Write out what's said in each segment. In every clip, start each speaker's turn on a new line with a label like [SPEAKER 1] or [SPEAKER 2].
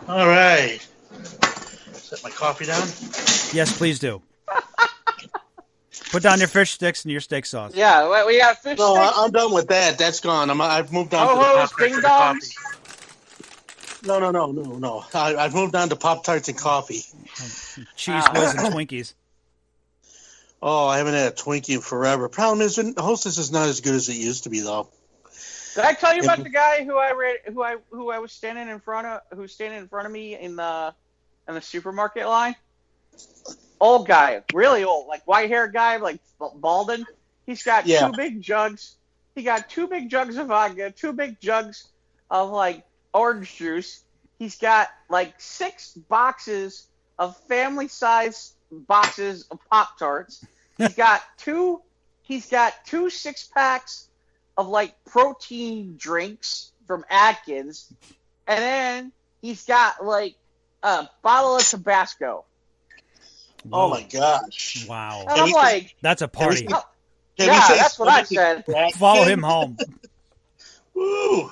[SPEAKER 1] All right. Set my coffee down.
[SPEAKER 2] Yes, please do. Put down your fish sticks and your steak sauce.
[SPEAKER 3] Yeah, we got fish
[SPEAKER 1] No,
[SPEAKER 3] sticks.
[SPEAKER 1] I'm done with that. That's gone. I've moved on to the
[SPEAKER 3] Ho-hos,
[SPEAKER 1] Pop-Tarts and
[SPEAKER 3] ding-dongs.
[SPEAKER 1] coffee. No. I've moved on to Pop-Tarts and coffee.
[SPEAKER 2] Cheese whiz and Twinkies.
[SPEAKER 1] Oh, I haven't had a Twinkie in forever. Problem is, Hostess is not as good as it used to be, though.
[SPEAKER 3] Did I tell you about the guy who I was standing in front of, who's standing in front of me in the supermarket line? Old guy, really old, like white hair guy, like balding. He's got two big jugs. He got 2 big jugs of vodka, 2 big jugs of like orange juice. He's got like 6 boxes of family-sized boxes of Pop-Tarts. He's got two 6-packs of like protein drinks from Atkins, and then he's got like a bottle of Tabasco.
[SPEAKER 2] Whoa.
[SPEAKER 1] Oh my gosh!
[SPEAKER 2] Wow,
[SPEAKER 3] And I'm like,
[SPEAKER 2] that's a party.
[SPEAKER 3] that's what I said.
[SPEAKER 2] Follow him home.
[SPEAKER 1] Woo!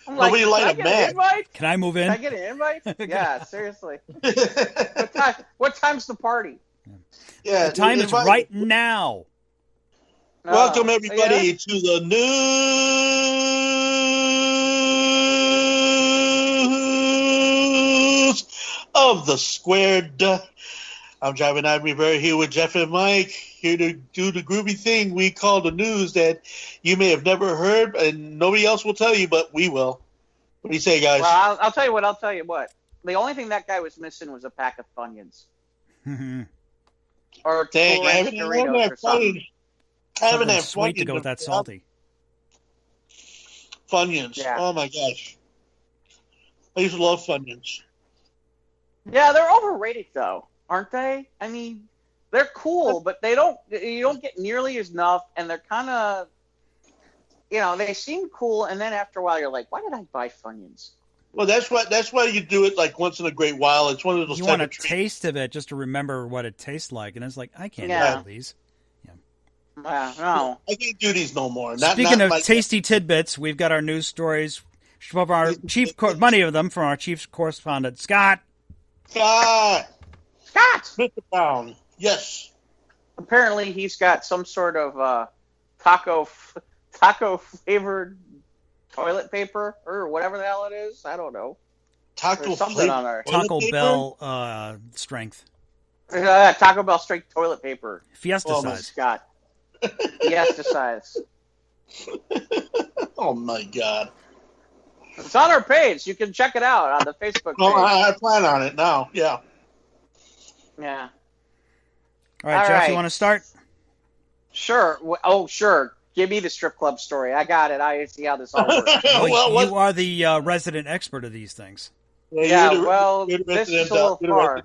[SPEAKER 3] I'm like,
[SPEAKER 1] Nobody light a match.
[SPEAKER 2] Can I move in?
[SPEAKER 3] Can I get an invite? Yeah, seriously. What time's the party?
[SPEAKER 1] Yeah,
[SPEAKER 2] the time is right now.
[SPEAKER 1] Welcome everybody to the news of the Squared. I'm Driving Ivory Bear here with Jeff and Mike, here to do the groovy thing we call the news that you may have never heard and nobody else will tell you, but we will. What do you say, guys?
[SPEAKER 3] Well, I'll tell you what. The only thing that guy was missing was a pack of Funyuns. Or
[SPEAKER 1] Dang,
[SPEAKER 3] Cool Ranch Doritos or something.
[SPEAKER 1] I haven't had
[SPEAKER 2] sweet to go with that salty.
[SPEAKER 1] Funyuns.
[SPEAKER 3] Yeah.
[SPEAKER 1] Oh my gosh. I used to love Funyuns.
[SPEAKER 3] Yeah, they're overrated though, aren't they? I mean, they're cool, but you don't get nearly as enough, and they're kind of, they seem cool, and then after a while you're like, why did I buy Funyuns?
[SPEAKER 1] Well, that's why you do it like once in a great while. It's one of those.
[SPEAKER 2] You want a taste of it just to remember what it tastes like, and it's like I can't do these.
[SPEAKER 3] No.
[SPEAKER 1] I can't do these no more.
[SPEAKER 2] Speaking of tasty tidbits, we've got our news stories from our many of them from our chief correspondent, Scott.
[SPEAKER 1] Scott! Mr. Brown. Yes.
[SPEAKER 3] Apparently he's got some sort of taco-flavored toilet paper or whatever the hell it is. I don't know.
[SPEAKER 1] Taco
[SPEAKER 2] Bell strength.
[SPEAKER 3] Taco Bell strength toilet paper.
[SPEAKER 2] Fiesta size.
[SPEAKER 3] Scott. Fiesta size.
[SPEAKER 1] Oh my God.
[SPEAKER 3] It's on our page. You can check it out on the Facebook page.
[SPEAKER 1] Oh, I plan on it now. Yeah.
[SPEAKER 3] Yeah.
[SPEAKER 2] All right, Jeff, you want to start?
[SPEAKER 3] Sure. Oh, sure. Give me the strip club story. I got it. I see how this all works.
[SPEAKER 2] You are the resident expert of these things.
[SPEAKER 3] Yeah, this is a little far.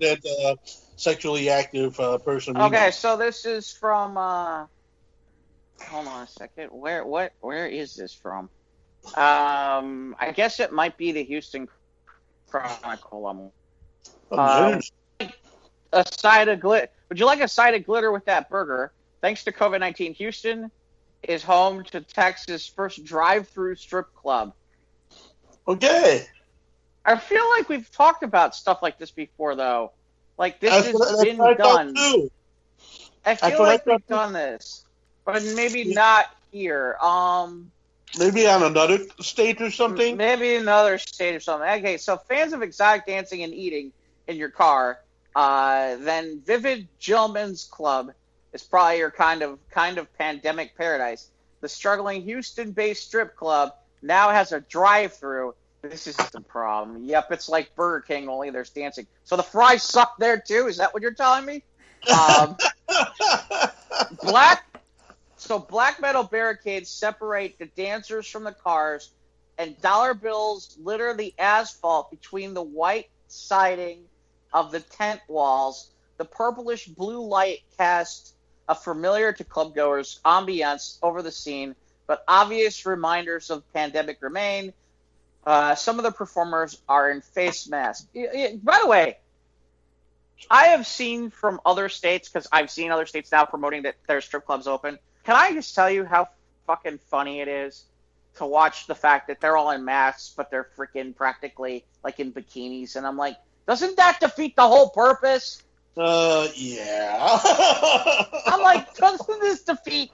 [SPEAKER 1] Sexually active person.
[SPEAKER 3] Okay, so this is from. Hold on a second. Where is this from? I guess it might be the Houston Chronicle. A side of glitter. Would you like a side of glitter with that burger? Thanks to COVID-19, Houston is home to Texas' first drive-through strip club.
[SPEAKER 1] Okay.
[SPEAKER 3] I feel like we've talked about stuff like this before, though. Like, this has been done. I feel like we've done this. But maybe not here.
[SPEAKER 1] Maybe on another state or something?
[SPEAKER 3] Maybe another state or something. Okay, so fans of exotic dancing and eating in your car, then Vivid Gentlemen's Club is probably your kind of pandemic paradise. The struggling Houston-based strip club now has a drive-through. This is the problem. Yep, it's like Burger King, only there's dancing. So the fries suck there too? Is that what you're telling me? Black metal barricades separate the dancers from the cars, and dollar bills litter the asphalt between the white siding of the tent walls. The purplish blue light casts a familiar to clubgoers ambience over the scene, but obvious reminders of the pandemic remain. Some of the performers are in face masks. By the way, I have seen from other states, because I've seen other states now promoting that their strip clubs open. Can I just tell you how fucking funny it is to watch the fact that they're all in masks, but they're freaking practically like in bikinis, and I'm like, doesn't that defeat the whole purpose?
[SPEAKER 1] Yeah.
[SPEAKER 3] I'm like, doesn't this defeat?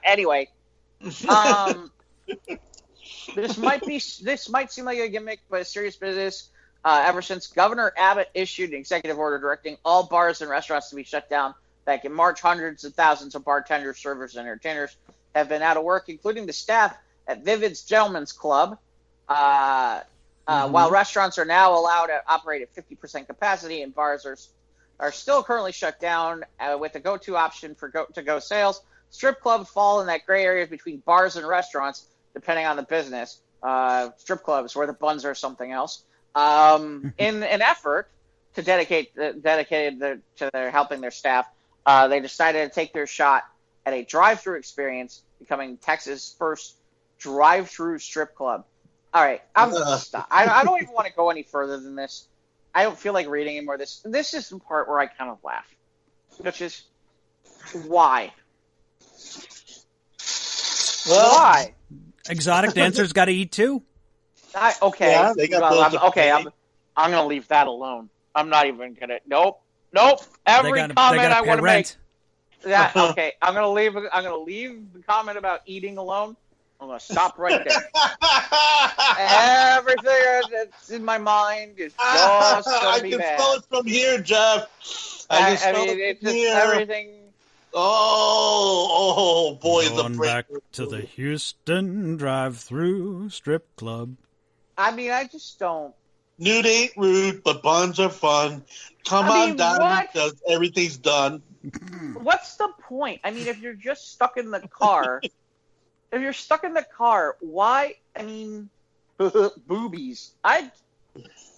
[SPEAKER 3] Anyway, this might seem like a gimmick, but it's serious business. Ever since Governor Abbott issued an executive order directing all bars and restaurants to be shut down back in March, hundreds of thousands of bartenders, servers, and entertainers have been out of work, including the staff at Vivid's Gentlemen's Club. While restaurants are now allowed to operate at 50% capacity and bars are still currently shut down with a go-to option for to-go sales, strip clubs fall in that gray area between bars and restaurants, depending on the business. Strip clubs where the buns are something else. In an effort to dedicated to their helping their staff, they decided to take their shot at a drive-through experience, becoming Texas' first drive-through strip club. All right, I'm gonna stop. I don't even want to go any further than this. I don't feel like reading anymore. This is the part where I kind of laugh, which is why.
[SPEAKER 1] Well,
[SPEAKER 3] Why?
[SPEAKER 2] Exotic dancers got to eat too.
[SPEAKER 3] Okay.
[SPEAKER 1] Yeah, they got those
[SPEAKER 3] I'm gonna leave that alone. I'm not even gonna. Nope. Every comment I want to make. That okay. I'm gonna leave the comment about eating alone. I'm gonna stop right there. Everything that's in my mind is just gonna be bad.
[SPEAKER 1] I can smell it from here, Jeff. I mean,
[SPEAKER 3] it's just everything.
[SPEAKER 1] Oh boy,
[SPEAKER 2] Going back to the Houston drive-through strip club.
[SPEAKER 3] I mean, I just don't.
[SPEAKER 1] Nude ain't rude, but buns are fun. Come on down, because everything's done.
[SPEAKER 3] What's the point? I mean, if you're just stuck in the car, why? I mean, boobies. I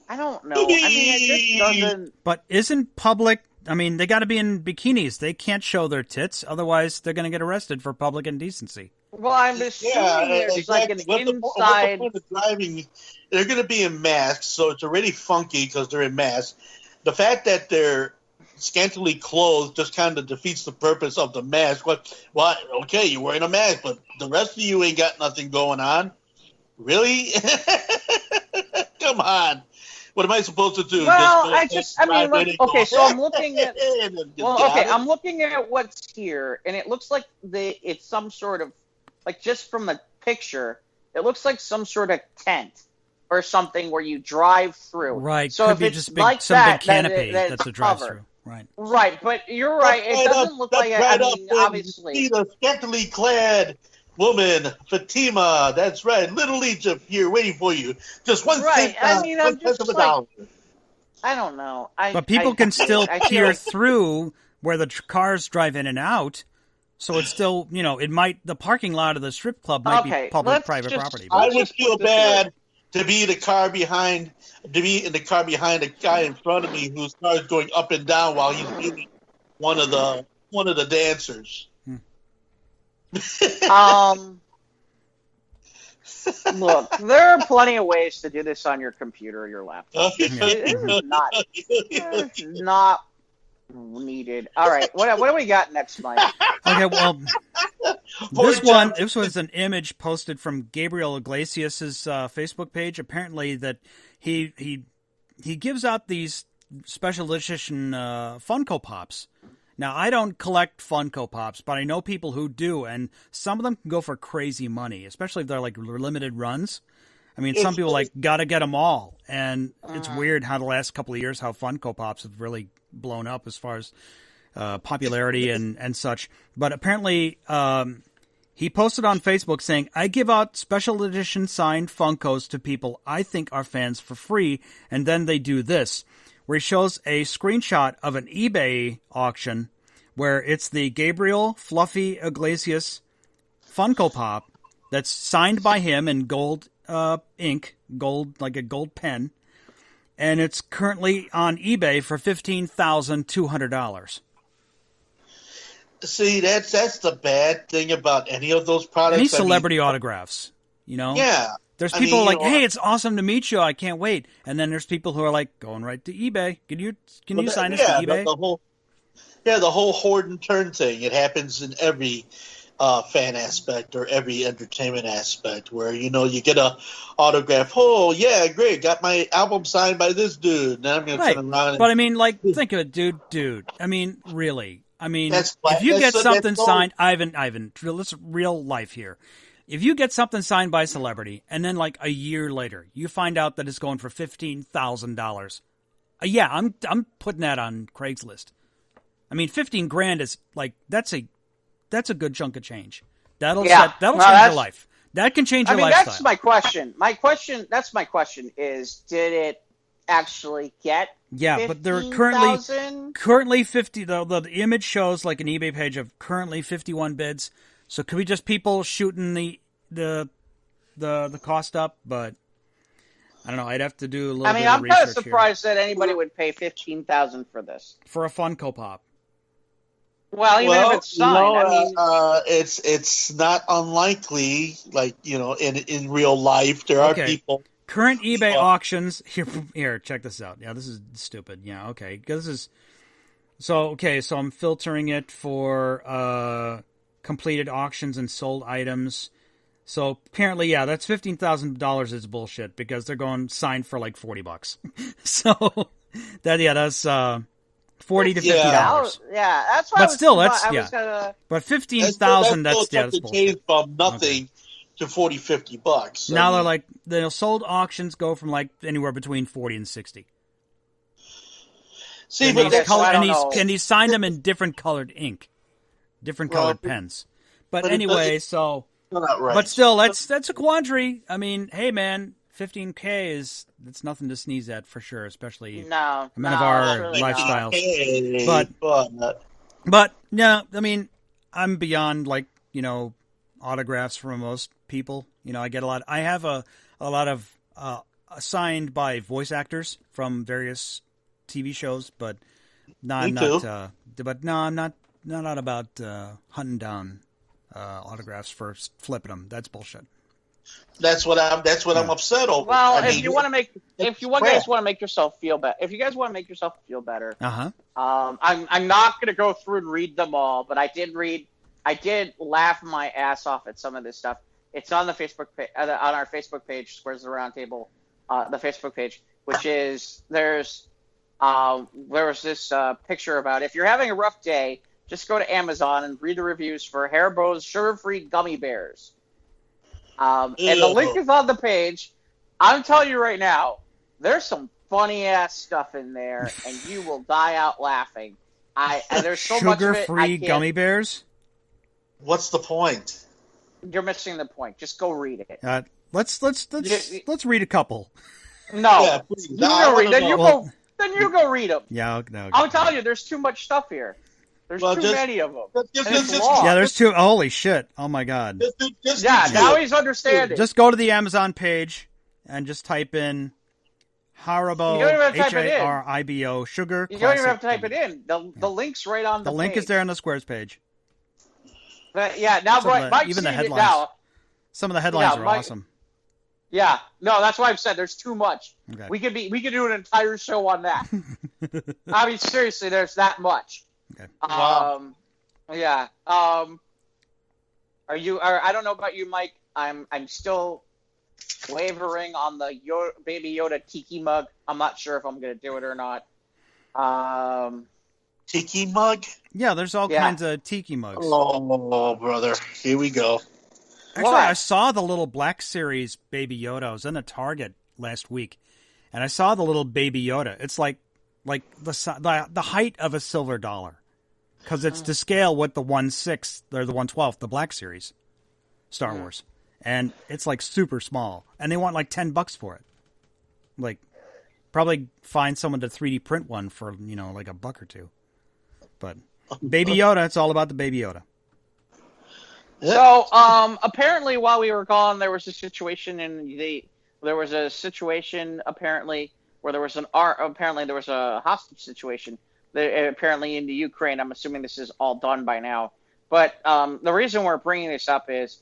[SPEAKER 3] don't know.
[SPEAKER 1] Boobies!
[SPEAKER 3] I mean, it just doesn't.
[SPEAKER 2] But isn't public? I mean, they got to be in bikinis. They can't show their tits, otherwise they're going to get arrested for public indecency.
[SPEAKER 3] Well, I'm assuming there's like an inside.
[SPEAKER 1] What's the point of driving? They're going to be in masks, so it's already funky because they're in masks. The fact that they're scantily clothed just kind of defeats the purpose of the mask. What? Okay, you're wearing a mask, but the rest of you ain't got nothing going on. Really? Come on. What am I supposed to do?
[SPEAKER 3] Well, I'm looking at. I'm looking at what's here, and it looks like it's some sort of, like, just from the picture, it looks like some sort of tent or something where you drive through.
[SPEAKER 2] Right.
[SPEAKER 3] So
[SPEAKER 2] could
[SPEAKER 3] if
[SPEAKER 2] be
[SPEAKER 3] it's
[SPEAKER 2] just
[SPEAKER 3] like
[SPEAKER 2] some
[SPEAKER 3] that,
[SPEAKER 2] big canopy
[SPEAKER 3] that's
[SPEAKER 2] a
[SPEAKER 3] covered.
[SPEAKER 2] drive-through. Right.
[SPEAKER 3] Right, but you're right. It doesn't look like. I mean, obviously,
[SPEAKER 1] see the scantily clad woman, Fatima. That's right, Little Egypt here waiting for you. Just one
[SPEAKER 3] right.
[SPEAKER 1] cent.
[SPEAKER 3] I mean, I'm just like, I don't know.
[SPEAKER 2] But people can still peer through where the cars drive in and out. So it's still, the parking lot of the strip club might be public-private property.
[SPEAKER 1] I would feel bad to be in the car behind a guy in front of me whose car is going up and down while he's beating one of the dancers.
[SPEAKER 3] Look, there are plenty of ways to do this on your computer or your laptop. This is not needed. All right, what do we got next, Mike?
[SPEAKER 2] Okay, well, this was an image posted from Gabriel Iglesias' Facebook page. Apparently, that he gives out these special edition Funko Pops. Now, I don't collect Funko Pops, but I know people who do, and some of them can go for crazy money, especially if they're like limited runs. I mean, some people gotta get them all, and it's weird how the last couple of years how Funko Pops have really blown up as far as popularity and such. But apparently, he posted on Facebook saying, "I give out special edition signed Funkos to people I think are fans for free," and then they do this, where he shows a screenshot of an eBay auction where it's the Gabriel Fluffy Iglesias Funko Pop that's signed by him in gold ink, gold, like a gold pen, and it's currently on eBay for $15,200.
[SPEAKER 1] See, that's the bad thing about any of those products.
[SPEAKER 2] Any celebrity autographs,
[SPEAKER 1] Yeah.
[SPEAKER 2] There's people who are like, hey, it's awesome to meet you. I can't wait. And then there's people who are like, going right to eBay. Can you sign us to eBay?
[SPEAKER 1] The whole hoard and turn thing. It happens in every fan aspect or every entertainment aspect where, you know, you get a autograph. Oh, yeah, great. Got my album signed by this dude. Now I'm going to turn around.
[SPEAKER 2] But I mean, like, think of it, dude. I mean, really. I mean, if you get
[SPEAKER 1] that's
[SPEAKER 2] something signed, Ivan, let's real life here. If you get something signed by a celebrity and then like a year later, you find out that it's going for $15,000. Yeah, I'm putting that on Craigslist. I mean, $15,000 is like, that's a good chunk of change. That'll change your life. That can change your lifestyle.
[SPEAKER 3] That's my question. That's my question is, did it actually get?
[SPEAKER 2] Yeah, but there are currently 50. The image shows like an eBay page of currently 51 bids. So could be just people shooting the cost up, but I don't know. I'd have to do a little. I mean, I'm kind of
[SPEAKER 3] surprised that anybody would pay $15,000 for this
[SPEAKER 2] for a Funko Pop.
[SPEAKER 3] Well, even if it's signed,
[SPEAKER 1] it's not unlikely. Like, you know, in real life, there are people.
[SPEAKER 2] Current eBay auctions here. Check this out. Yeah, this is stupid. Yeah, okay. Because this is so I'm filtering it for completed auctions and sold items. So apparently, yeah, that's $15,000 is bullshit because they're going signed for like $40. So that's $40 to $50.
[SPEAKER 3] Yeah, that's why.
[SPEAKER 2] But still, But $15,000. That's bullshit.
[SPEAKER 1] From nothing to $40-$50.
[SPEAKER 2] So now they're like the sold auctions go from like anywhere between 40 and 60.
[SPEAKER 1] See,
[SPEAKER 2] and he signed them in different colored ink. Different colored pens. But anyway, but still, that's a quandary. I mean, hey, man, $15,000 that's nothing to sneeze at for sure, especially men of our really lifestyles. But no, I mean, I'm beyond like, you know, autographs from most people. You know, I get a lot. I have a lot of signed by voice actors from various TV shows, but I'm not about hunting down autographs for flipping them. That's bullshit.
[SPEAKER 1] That's what I'm upset over.
[SPEAKER 3] Well, if you guys want to make yourself feel better, I'm not going to go through and read them all, but I did laugh my ass off at some of this stuff. It's on the Facebook on our Facebook page, Squares of the Round Table, the Facebook page, which is there was this picture about if you're having a rough day, just go to Amazon and read the reviews for Haribo's sugar-free gummy bears. And the link is on the page. I'm telling you right now, there's some funny-ass stuff in there, and you will die out laughing. And there's so much of it.
[SPEAKER 2] Sugar-free gummy bears?
[SPEAKER 1] What's the point?
[SPEAKER 3] You're missing the point. Just go read it.
[SPEAKER 2] Let's read a couple.
[SPEAKER 3] No. Then you go read them.
[SPEAKER 2] Yeah, no.
[SPEAKER 3] I'm telling you, there's too much stuff here. There's too many of them.
[SPEAKER 2] There's too. Holy shit! Oh my god.
[SPEAKER 3] Now he's understanding.
[SPEAKER 2] Just go to the Amazon page and just type in Haribo, Haribo sugar.
[SPEAKER 3] You don't even have to type it in. The link's right on the page.
[SPEAKER 2] The link is there on the Squares page.
[SPEAKER 3] But Mike's
[SPEAKER 2] even the headlines.
[SPEAKER 3] Now.
[SPEAKER 2] Some of the headlines are awesome.
[SPEAKER 3] Yeah, no, that's why I've said there's too much.
[SPEAKER 2] Okay.
[SPEAKER 3] We could do an entire show on that. I mean, seriously, there's that much.
[SPEAKER 2] Okay.
[SPEAKER 3] Yeah. I don't know about you, Mike. I'm still wavering on the Baby Yoda tiki mug. I'm not sure if I'm going to do it or not.
[SPEAKER 1] Tiki mug?
[SPEAKER 2] Yeah, there's all kinds of tiki mugs.
[SPEAKER 1] Oh, brother. Here we go.
[SPEAKER 2] Actually, I saw the little Black Series Baby Yoda. I was in a Target last week, and I saw the little Baby Yoda. It's like the height of a silver dollar, because it's to scale with the 1/6 or the 1/12, the Black Series, Star Wars, and it's like super small, and they want like $10 for it. Like, probably find someone to 3D print one for like $1 or $2. But Baby Yoda, it's all about the Baby Yoda.
[SPEAKER 3] So, apparently, while we were gone, there was a situation apparently where there was a hostage situation. Apparently in the Ukraine. I'm assuming this is all done by now. But the reason we're bringing this up is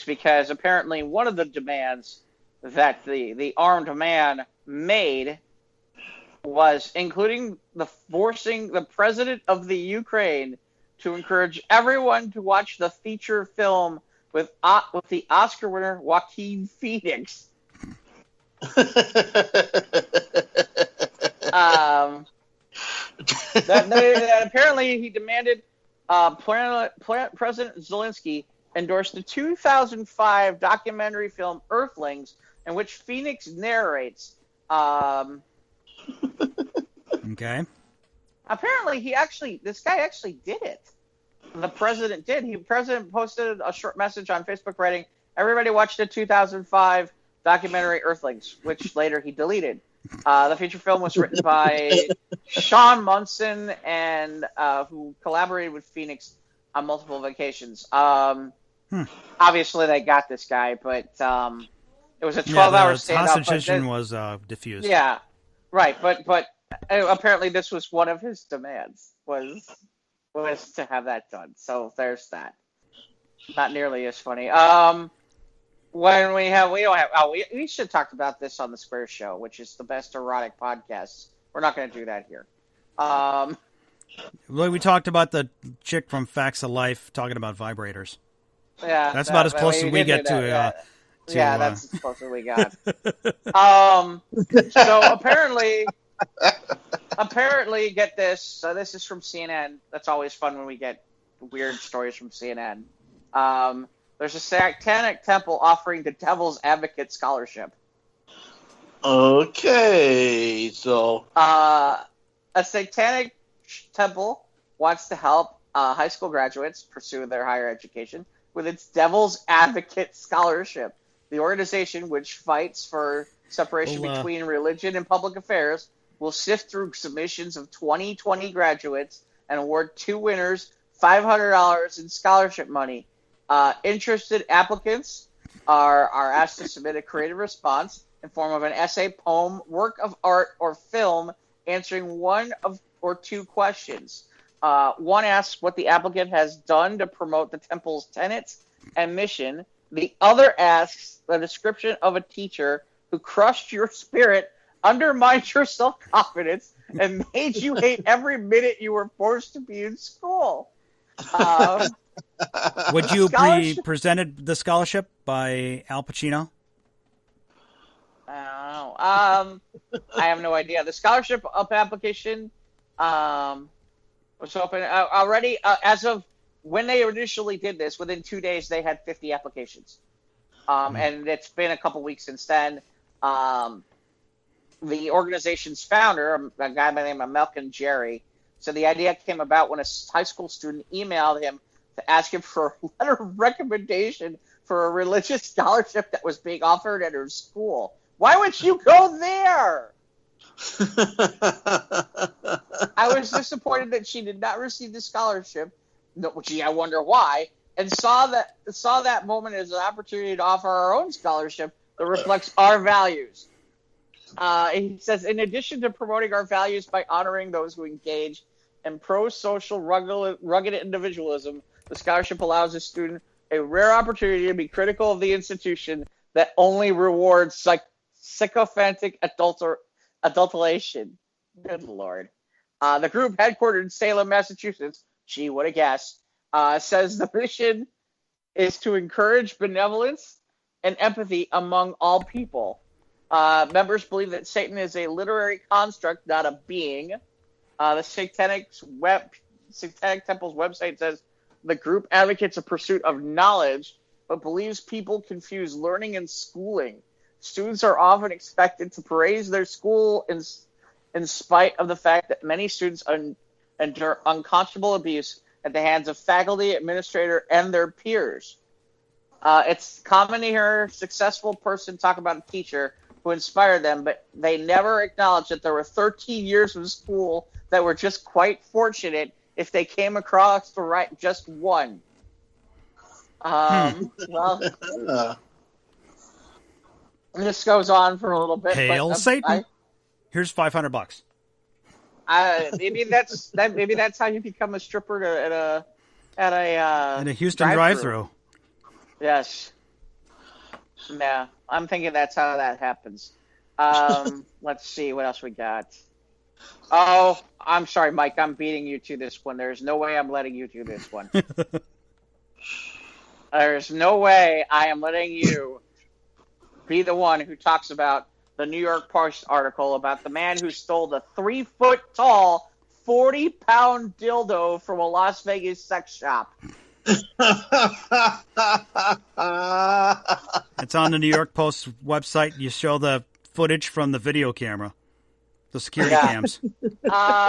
[SPEAKER 3] because apparently one of the demands that the armed man made was including forcing the president of the Ukraine to encourage everyone to watch the feature film with the Oscar winner Joaquin Phoenix. That apparently he demanded President Zelensky endorsed the 2005 documentary film Earthlings, in which Phoenix narrates.
[SPEAKER 2] Okay.
[SPEAKER 3] Apparently, this guy actually did it. The president did. The president posted a short message on Facebook writing, "Everybody watched the 2005 documentary Earthlings," which later he deleted. The feature film was written by Sean Munson and who collaborated with Phoenix on multiple vacations. Obviously, they got this guy, but it was a 12-hour standoff.
[SPEAKER 2] The hostage was diffused.
[SPEAKER 3] Yeah, right. But apparently, this was one of his demands was to have that done. So there's that. Not nearly as funny. We should have talked about this on the Square Show, which is the best erotic podcast. We're not going to do that here.
[SPEAKER 2] We talked about the chick from Facts of Life talking about vibrators.
[SPEAKER 3] Yeah,
[SPEAKER 2] that's about as close as we get to.
[SPEAKER 3] Yeah, that's as close as we got. So apparently, get this. So this is from CNN. That's always fun when we get weird stories from CNN. There's a satanic temple offering the Devil's Advocate Scholarship.
[SPEAKER 1] Okay, so
[SPEAKER 3] a satanic temple wants to help high school graduates pursue their higher education with its Devil's Advocate Scholarship. The organization, which fights for separation between religion and public affairs, will sift through submissions of 2020 graduates and award 2 winners $500 in scholarship money. Interested applicants are asked to submit a creative response in form of an essay, poem, work of art, or film answering one or 2 questions. One asks what the applicant has done to promote the temple's tenets and mission. The other asks the description of a teacher who crushed your spirit, undermined your self-confidence, and made you hate every minute you were forced to be in school.
[SPEAKER 2] Would you be presented the scholarship by Al Pacino?
[SPEAKER 3] I don't know. I have no idea. The scholarship application was open already. As of when they initially did this, within 2 days they had 50 applications. And it's been a couple weeks since then. The organization's founder, a guy by the name of Malcolm Jerry, said the idea came about when a high school student emailed him to ask him for a letter of recommendation for a religious scholarship that was being offered at her school. Why would you go there? I was disappointed that she did not receive the scholarship. No, gee, I wonder why. And saw that moment as an opportunity to offer our own scholarship that reflects our values. He says, in addition to promoting our values by honoring those who engage in pro-social rugged individualism, the scholarship allows a student a rare opportunity to be critical of the institution that only rewards sycophantic adulteration. Good Lord. The group, headquartered in Salem, Massachusetts, gee, what a guess, says the mission is to encourage benevolence and empathy among all people. Members believe that Satan is a literary construct, not a being. The Satanic Temple's website says the group advocates a pursuit of knowledge, but believes people confuse learning and schooling. Students are often expected to praise their school in spite of the fact that many students endure unconscionable abuse at the hands of faculty, administrator, and their peers. It's common to hear a successful person talk about a teacher who inspired them, but they never acknowledge that there were 13 years of school that were just quite fortunate if they came across the right just one. Well, this goes on for a little bit.
[SPEAKER 2] Hail Satan! Here's $500.
[SPEAKER 3] Maybe that's how you become a stripper at a
[SPEAKER 2] Houston drive-through.
[SPEAKER 3] Yes. Yeah, I'm thinking that's how that happens. Let's see what else we got. Oh, I'm sorry, Mike. I'm beating you to this one. There's no way I'm letting you do this one. There's no way I am letting you be the one who talks about the New York Post article about the man who stole the 3-foot-tall, 40-pound dildo from a Las Vegas sex shop.
[SPEAKER 2] It's on the New York Post website. You show the footage from the video camera, the security cams.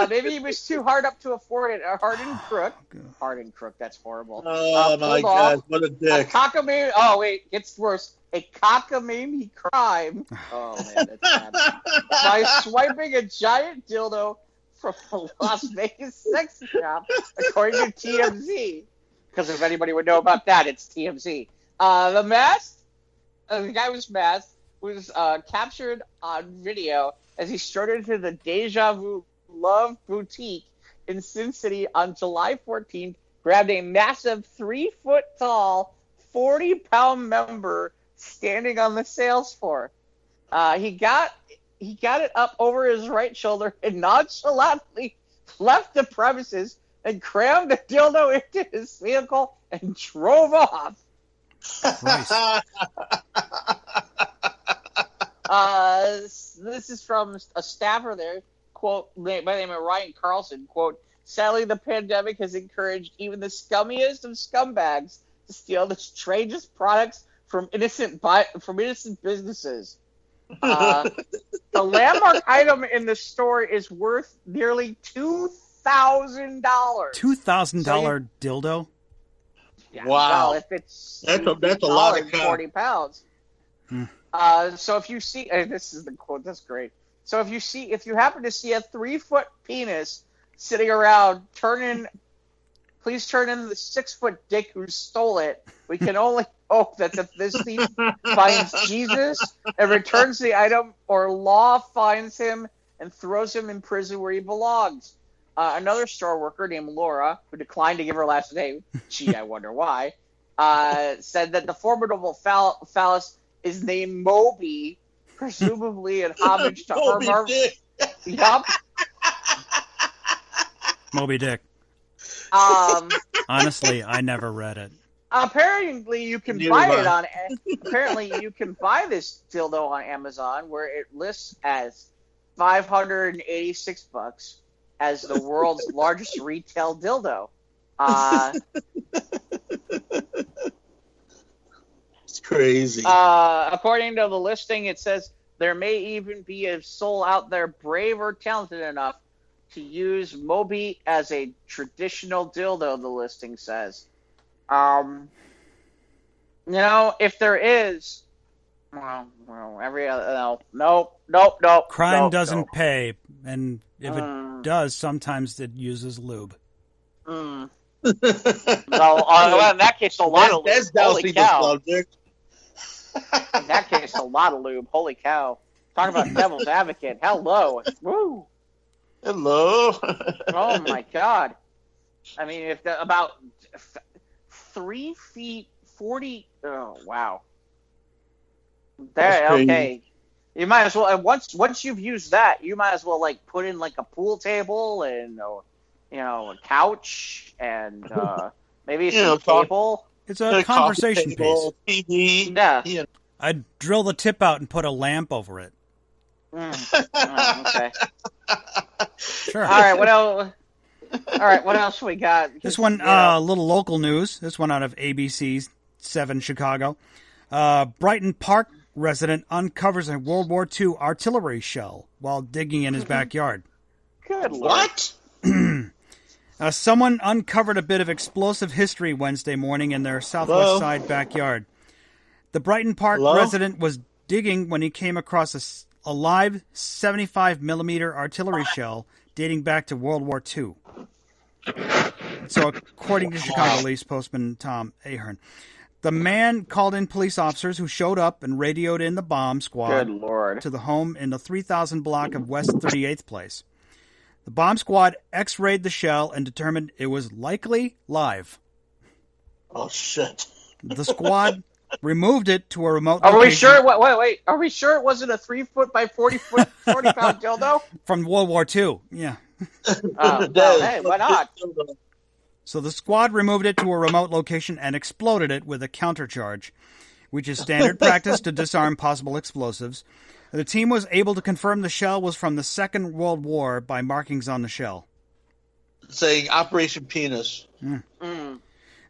[SPEAKER 3] Maybe he was too hard up to afford it. Hardened crook. Hardened crook. That's horrible.
[SPEAKER 1] Oh my God! What a dick.
[SPEAKER 3] Oh wait, gets worse. A cockamamie crime. Oh man, that's bad. By swiping a giant dildo from a Las Vegas sex shop, according to TMZ. Because if anybody would know about that, it's TMZ. The guy was masked, was captured on video as he strode into the Deja Vu Love Boutique in Sin City on July 14th, grabbed a massive 3-foot-tall, 40-pound member standing on the sales floor. He got it up over his right shoulder and nonchalantly left the premises and crammed the dildo into his vehicle and drove off. This is from a staffer there, quote, by the name of Ryan Carlson, quote, sadly the pandemic has encouraged even the scummiest of scumbags to steal the strangest products from innocent businesses. The landmark item in the store is worth nearly $2,000.
[SPEAKER 2] $2,000 dildo?
[SPEAKER 3] Yeah,
[SPEAKER 1] wow.
[SPEAKER 3] Well, if it's
[SPEAKER 1] that's a lot of
[SPEAKER 3] 40 pounds. So if you see, this is the quote, that's great. So if you happen to see a 3-foot penis sitting around, please turn in the 6-foot dick who stole it. We can only hope that this thief finds Jesus and returns the item, or law finds him and throws him in prison where he belongs. Another store worker named Laura, who declined to give her last name, gee, I wonder why, said that the formidable phallus is named Moby, presumably in homage to her. Yup.
[SPEAKER 2] Moby Dick. Honestly, I never read it.
[SPEAKER 3] Apparently, you can buy this dildo on Amazon, where it lists as $586 as the world's largest retail dildo.
[SPEAKER 1] It's crazy.
[SPEAKER 3] According to the listing, it says there may even be a soul out there brave or talented enough to use Moby as a traditional dildo, the listing says. If there is, nope.
[SPEAKER 2] Crime doesn't pay, and if it does, sometimes it uses lube.
[SPEAKER 3] Well, in that case, a lot of lube. Holy cow. In that case, a lot of lube. Holy cow. Talk about devil's advocate. Hello. Woo.
[SPEAKER 1] Hello.
[SPEAKER 3] Oh, my God. I mean, about 3 feet, 40. Oh, wow. Okay. You might as well, once you've used that, you might as well, put in, a pool table and, a couch and maybe some cable.
[SPEAKER 2] It's a conversation piece.
[SPEAKER 1] TV.
[SPEAKER 3] Yeah.
[SPEAKER 2] I'd drill the tip out and put a lamp over it.
[SPEAKER 3] Okay.
[SPEAKER 2] Sure.
[SPEAKER 3] All right, what else we got?
[SPEAKER 2] This one, little local news. This one out of ABC 7 Chicago. Brighton Park resident uncovers a World War II artillery shell while digging in his backyard.
[SPEAKER 3] Good Lord.
[SPEAKER 1] What?
[SPEAKER 2] Someone uncovered a bit of explosive history Wednesday morning in their southwest side backyard. The Brighton Park resident was digging when he came across a live 75mm artillery shell dating back to World War II. So, according to Chicago Police Postman Tom Ahern, the man called in police officers who showed up and radioed in the bomb squad to the home in the 3000 block of West 38th Place. The bomb squad x-rayed the shell and determined it was likely live.
[SPEAKER 1] Oh, shit.
[SPEAKER 2] The squad removed it to a remote
[SPEAKER 3] Are
[SPEAKER 2] location.
[SPEAKER 3] we sure? Wait. Are we sure it wasn't a 3 foot by 40 pound dildo?
[SPEAKER 2] From World War II. Yeah.
[SPEAKER 3] Well, hey, why not?
[SPEAKER 2] So the squad removed it to a remote location and exploded it with a countercharge, which is standard practice to disarm possible explosives. The team was able to confirm the shell was from the Second World War by markings on the shell.
[SPEAKER 1] Saying Operation Penis.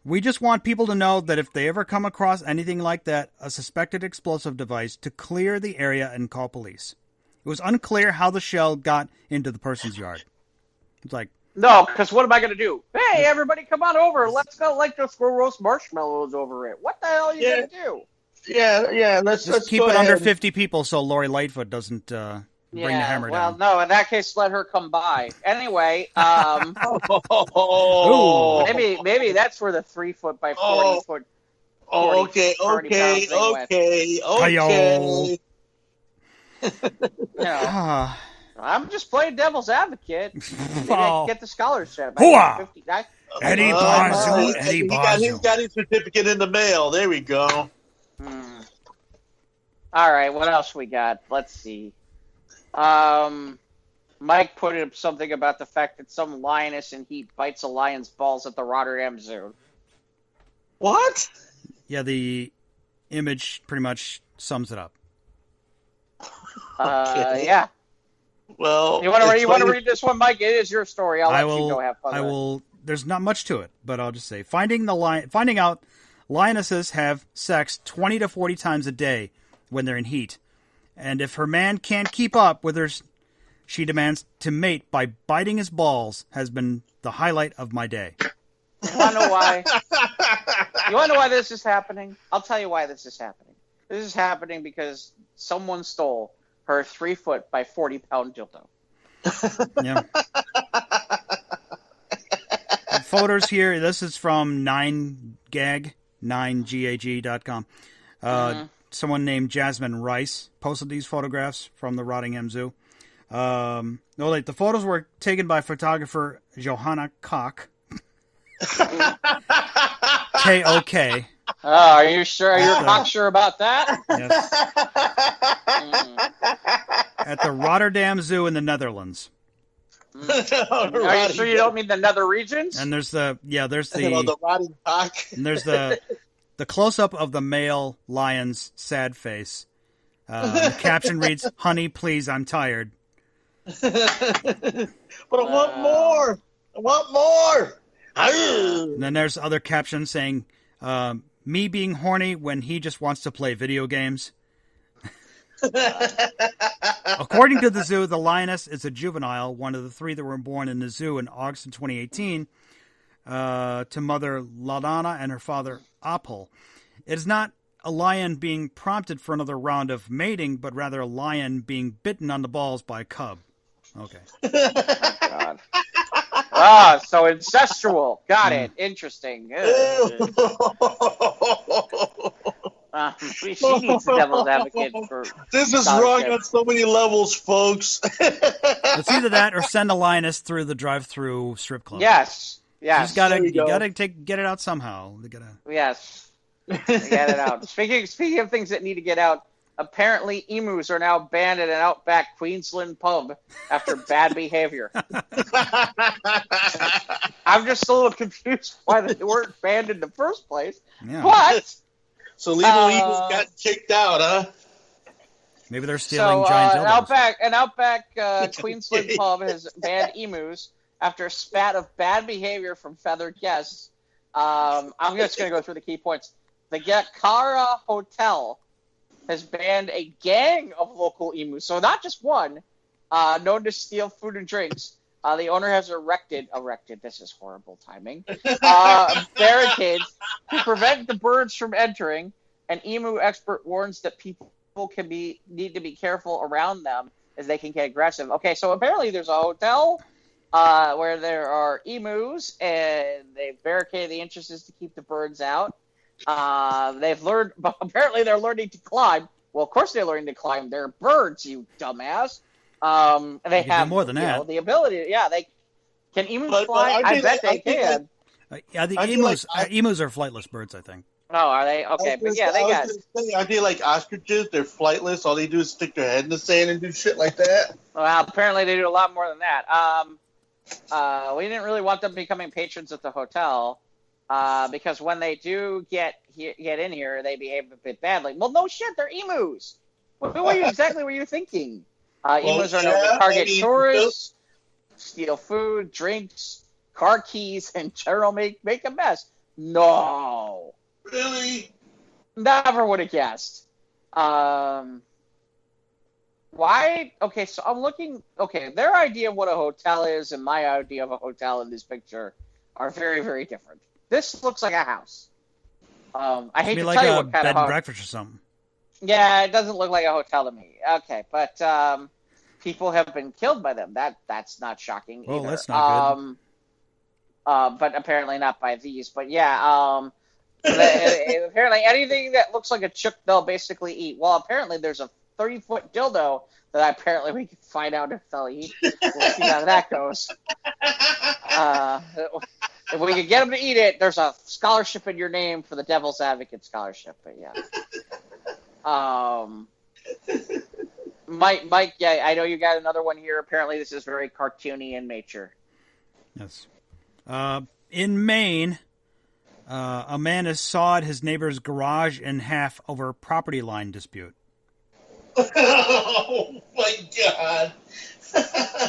[SPEAKER 2] We just want people to know that if they ever come across anything like that, a suspected explosive device, to clear the area and call police. It was unclear how the shell got into the person's yard. It's like...
[SPEAKER 3] No, because what am I going to do? Hey, everybody come on over. Let's go just throw roast marshmallows over it. What the hell are you going to do?
[SPEAKER 1] Yeah. Let's
[SPEAKER 2] keep it under 50 people so Lori Lightfoot doesn't bring the hammer down.
[SPEAKER 3] Well, no, in that case, let her come by. Anyway, maybe that's where the 3 foot by 40 foot.
[SPEAKER 1] Okay.
[SPEAKER 3] I'm just playing devil's advocate. Maybe I can get the scholarship.
[SPEAKER 2] Eddie Bazoo.
[SPEAKER 1] He's got his certificate in the mail. There we go.
[SPEAKER 3] All right, what else we got? Let's see. Mike put up something about the fact that some lioness in heat bites a lion's balls at the Rotterdam Zoo.
[SPEAKER 1] What?
[SPEAKER 2] Yeah, the image pretty much sums it up.
[SPEAKER 1] Okay.
[SPEAKER 3] Yeah.
[SPEAKER 1] Well,
[SPEAKER 3] you want to read this one, Mike? It is your story. I'll let you go have fun.
[SPEAKER 2] I will. There's not much to it, but I'll just say finding out lionesses have sex 20 to 40 times a day when they're in heat, and if her man can't keep up with her, she demands to mate by biting his balls. Has been the highlight of my day.
[SPEAKER 3] You want to know why? You want to know why this is happening? I'll tell you why this is happening. This is happening because someone stole her 3 foot by 40 pound dildo.
[SPEAKER 2] Yeah. Photos here. This is from 9gag.com. Someone named Jasmine Rice posted these photographs from the Rottingham Zoo. The photos were taken by photographer Johanna Koch. K-O-K.
[SPEAKER 3] Are you sure? Are you cocksure about that?
[SPEAKER 2] Yes. At the Rotterdam Zoo in the Netherlands.
[SPEAKER 3] Are you sure you don't mean the nether regions?
[SPEAKER 2] And there's the
[SPEAKER 1] the rotting cock.
[SPEAKER 2] And there's the close up of the male lion's sad face. The caption reads, "Honey, please, I'm tired."
[SPEAKER 1] But I want more. I want more.
[SPEAKER 2] And then there's other captions saying, "Me being horny when he just wants to play video games." According to the zoo, the lioness is a juvenile, one of the 3 that were born in the zoo in August of 2018, to mother Ladana and her father Apel. It is not a lion being prompted for another round of mating, but rather a lion being bitten on the balls by a cub. Okay.
[SPEAKER 3] God. So incestual. Got it. Interesting. She needs the devil's advocate for.
[SPEAKER 1] This is wrong on so many levels, folks.
[SPEAKER 2] It's either that or send a lioness through the drive-through strip club.
[SPEAKER 3] Yes.
[SPEAKER 2] You gotta get it out somehow.
[SPEAKER 3] Yes. Get it out. Speaking of things that need to get out, apparently emus are now banned at an Outback Queensland pub after bad behavior. I'm just a little confused why they weren't banned in the first place.
[SPEAKER 2] Yeah.
[SPEAKER 3] But
[SPEAKER 1] so Lethal Eagles got kicked out, huh?
[SPEAKER 2] Maybe they're stealing giant dildos.
[SPEAKER 3] An Outback Queensland pub has banned emus after a spat of bad behavior from feathered guests. I'm just going to go through the key points. The Gakara Hotel has banned a gang of local emus, so not just one, known to steal food and drinks. The owner has erected, this is horrible timing, barricades to prevent the birds from entering. An emu expert warns that people need to be careful around them as they can get aggressive. Okay, so apparently there's a hotel where there are emus, and they've barricaded the entrances to keep the birds out. Apparently they're learning to climb. Well, of course they're learning to climb. They're birds, you dumbass. And they have
[SPEAKER 2] more than that.
[SPEAKER 3] The ability. Yeah, they can emus fly. I bet they can.
[SPEAKER 2] The emus are flightless birds, I think.
[SPEAKER 3] Oh, are they? Okay, but yeah, they got.
[SPEAKER 1] Are they like ostriches? They're flightless. All they do is stick their head in the sand and do shit like that.
[SPEAKER 3] Well, apparently they do a lot more than that. We didn't really want them becoming patrons at the hotel, because when they do get in here, they behave a bit badly. Well, no shit, they're emus. What exactly were you thinking? Emus are known to target tourists, steal food, drinks, car keys, and general make a mess. No.
[SPEAKER 1] Really?
[SPEAKER 3] Never would have guessed. Why? Okay, so I'm looking. Okay, their idea of what a hotel is and my idea of a hotel in this picture are very, very different. This looks like a house. I hate to tell you what kind of
[SPEAKER 2] bed and breakfast or something.
[SPEAKER 3] Yeah, it doesn't look like a hotel to me. Okay, but people have been killed by them. That's not shocking either.
[SPEAKER 2] Well, that's not good.
[SPEAKER 3] But apparently not by these. But yeah, apparently anything that looks like a chook they'll basically eat. Well, apparently there's a 30-foot dildo that apparently we can find out if they'll eat. We'll see how that goes. If we can get them to eat it, there's a scholarship in your name for the Devil's Advocate Scholarship. But yeah. Mike, yeah, I know you got another one here. Apparently this is very cartoony in nature.
[SPEAKER 2] Yes. In Maine, a man has sawed his neighbor's garage in half over a property line dispute.
[SPEAKER 1] Oh my God!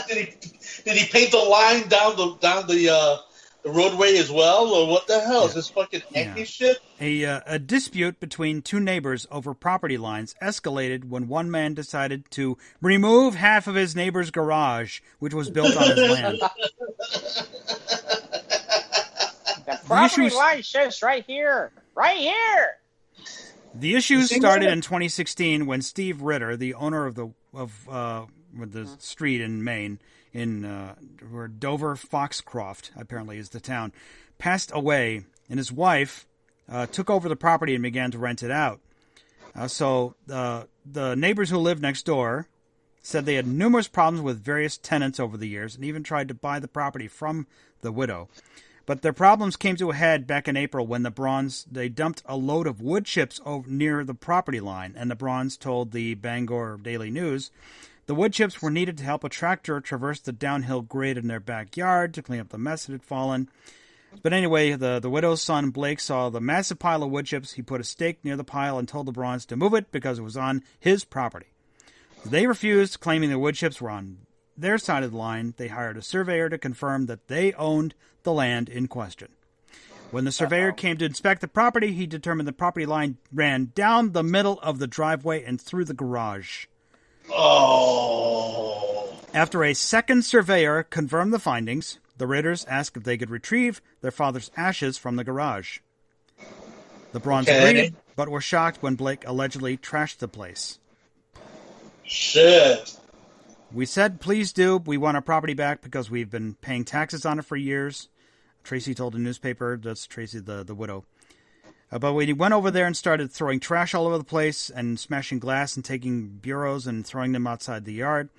[SPEAKER 1] Did he paint the line down the roadway as well, or what the hell is this fucking Yankee shit?
[SPEAKER 2] A dispute between two neighbors over property lines escalated when one man decided to remove half of his neighbor's garage, which was built on his land.
[SPEAKER 3] The property line says right here.
[SPEAKER 2] The issue started in 2016 when Steve Ritter, the owner of the street in Maine, where Dover Foxcroft apparently is the town, passed away, and his wife took over the property and began to rent it out. So the neighbors who lived next door said they had numerous problems with various tenants over the years and even tried to buy the property from the widow. But their problems came to a head back in April when they dumped a load of wood chips near the property line, and the Bronze told the Bangor Daily News the wood chips were needed to help a tractor traverse the downhill grade in their backyard to clean up the mess that had fallen. But anyway, the widow's son, Blake, saw the massive pile of wood chips. He put a stake near the pile and told the Bronze to move it because it was on his property. They refused, claiming the wood chips were on their side of the line. They hired a surveyor to confirm that they owned the land in question. When the surveyor came to inspect the property, he determined the property line ran down the middle of the driveway and through the garage.
[SPEAKER 1] Oh.
[SPEAKER 2] After a second surveyor confirmed the findings, the Ritters asked if they could retrieve their father's ashes from the garage. The Bronze agreed, but were shocked when Blake allegedly trashed the place.
[SPEAKER 1] Shit.
[SPEAKER 2] We said, please do. We want our property back because we've been paying taxes on it for years. Tracy told a newspaper. That's Tracy, the widow. But we went over there and started throwing trash all over the place and smashing glass and taking bureaus and throwing them outside the yard.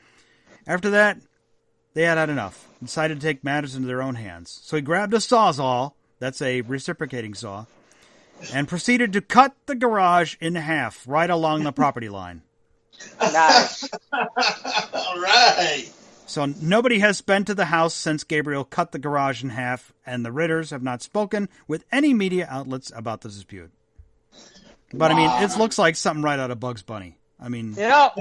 [SPEAKER 2] After that, they had enough and decided to take matters into their own hands. So he grabbed a Sawzall, that's a reciprocating saw, and proceeded to cut the garage in half right along the property line.
[SPEAKER 3] Nice.
[SPEAKER 1] All right.
[SPEAKER 2] So nobody has been to the house since Gabriel cut the garage in half, and the Ritters have not spoken with any media outlets about the dispute. But, I mean, it looks like something right out of Bugs Bunny. I mean...
[SPEAKER 3] You know,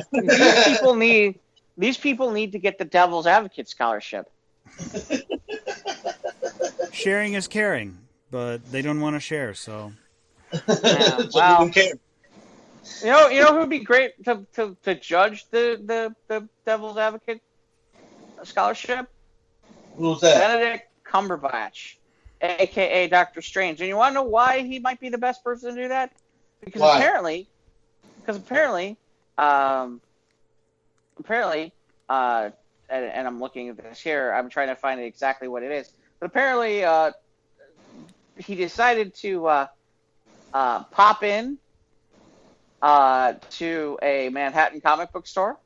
[SPEAKER 3] these people need to get the Devil's Advocate Scholarship.
[SPEAKER 2] Sharing is caring, but they don't want to share, so...
[SPEAKER 3] Yeah, well... You know who'd be great to judge the Devil's Advocate Scholarship?
[SPEAKER 1] Who's that?
[SPEAKER 3] Benedict Cumberbatch, a.k.a. Doctor Strange. And you want to know why he might be the best person to do that? Because apparently, and I'm looking at this here. I'm trying to find exactly what it is. But apparently, he decided to pop in to a Manhattan comic book store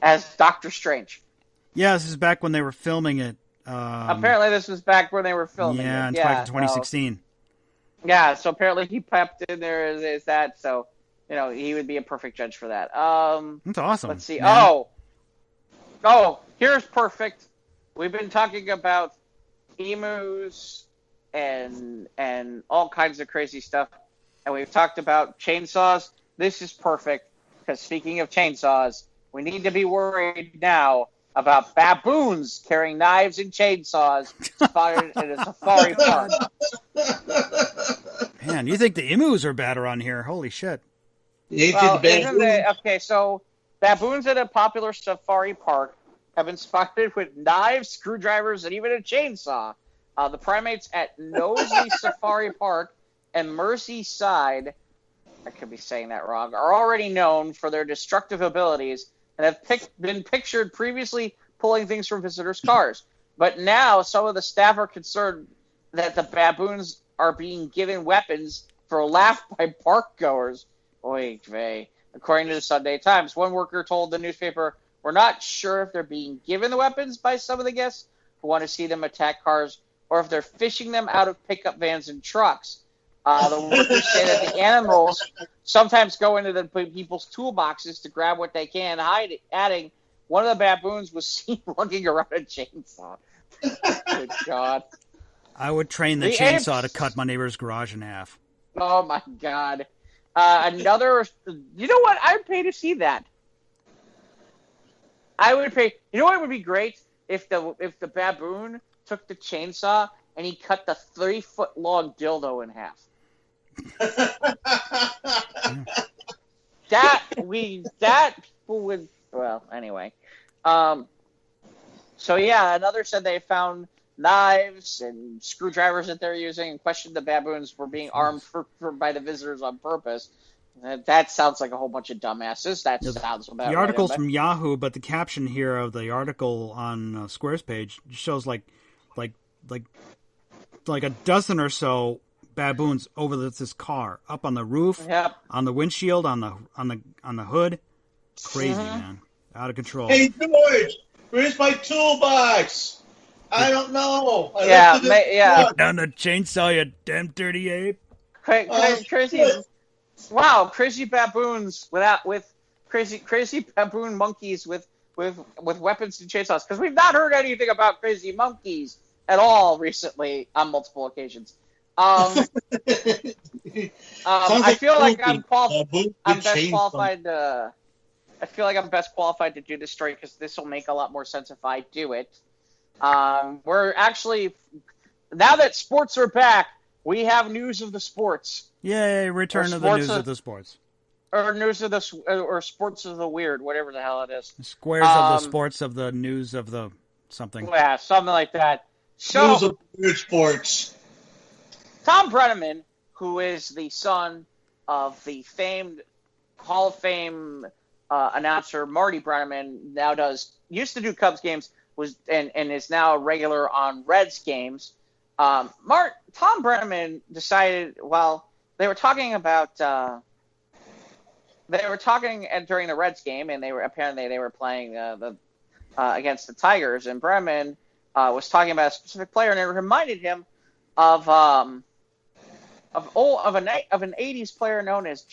[SPEAKER 3] as Doctor Strange.
[SPEAKER 2] Yeah, this is back when they were filming it.
[SPEAKER 3] Apparently, this was back when they were filming it.
[SPEAKER 2] Yeah, in 2016.
[SPEAKER 3] Yeah, so apparently he pepped in there is that, so, he would be a perfect judge for that.
[SPEAKER 2] That's awesome.
[SPEAKER 3] Let's see.
[SPEAKER 2] Man.
[SPEAKER 3] Here's perfect. We've been talking about emus and all kinds of crazy stuff, and we've talked about chainsaws. This is perfect, because speaking of chainsaws, we need to be worried now about baboons carrying knives and chainsaws spotted in a safari park.
[SPEAKER 2] Man, you think the emus are bad around here? Holy shit.
[SPEAKER 3] Okay, so baboons at a popular safari park have been spotted with knives, screwdrivers, and even a chainsaw. The primates at Knowsley Safari Park and Merseyside, I could be saying that wrong, are already known for their destructive abilities and have been pictured previously pulling things from visitors' cars. But now some of the staff are concerned that the baboons are being given weapons for a laugh by park goers. Oy vey. According to the Sunday Times, one worker told the newspaper, "We're not sure if they're being given the weapons by some of the guests who want to see them attack cars, or if they're fishing them out of pickup vans and trucks." The workers say that the animals sometimes go into the people's toolboxes to grab what they can, adding, one of the baboons was seen lugging around a chainsaw. Good God.
[SPEAKER 2] I would train the chainsaw to cut my neighbor's garage in half.
[SPEAKER 3] Oh, my God. You know what? I would pay to see that. I would pay. You know what would be great? If the baboon took the chainsaw and he cut the 3-foot-long dildo in half. That people would. Well, anyway. So yeah, another said they found knives and screwdrivers that they're using and questioned the baboons were being armed by the visitors on purpose. That sounds like a whole bunch of dumbasses. Sounds about
[SPEAKER 2] the article's from Yahoo, but the caption here of the article on Square's page shows like a dozen or so baboons over this car, up on the roof, on the windshield, on the hood. Crazy, man, out of control.
[SPEAKER 1] Hey George, where's my toolbox? I don't know.
[SPEAKER 2] Put down the chainsaw, you damn dirty ape.
[SPEAKER 3] Crazy. Wow, crazy baboons with crazy baboon monkeys with weapons and chainsaws. Because we've not heard anything about crazy monkeys at all recently on multiple occasions. I feel like I'm best qualified to. I feel like I'm best qualified to do this story because this will make a lot more sense if I do it. We're actually, now that sports are back, we have news of the sports.
[SPEAKER 2] Yay! Return to the news of the sports.
[SPEAKER 3] Or news of the or sports of the weird, whatever the hell it is.
[SPEAKER 2] Squares of the sports of the news of the something.
[SPEAKER 3] Yeah, something like that. So,
[SPEAKER 1] news of weird sports.
[SPEAKER 3] Tom Brenneman, who is the son of the famed Hall of Fame announcer Marty Brenneman, used to do Cubs games, and is now a regular on Reds games. Tom Brenneman decided, they were talking during the Reds game, and they were playing against the Tigers, and Brenneman was talking about a specific player, and it reminded him of an '80s player known as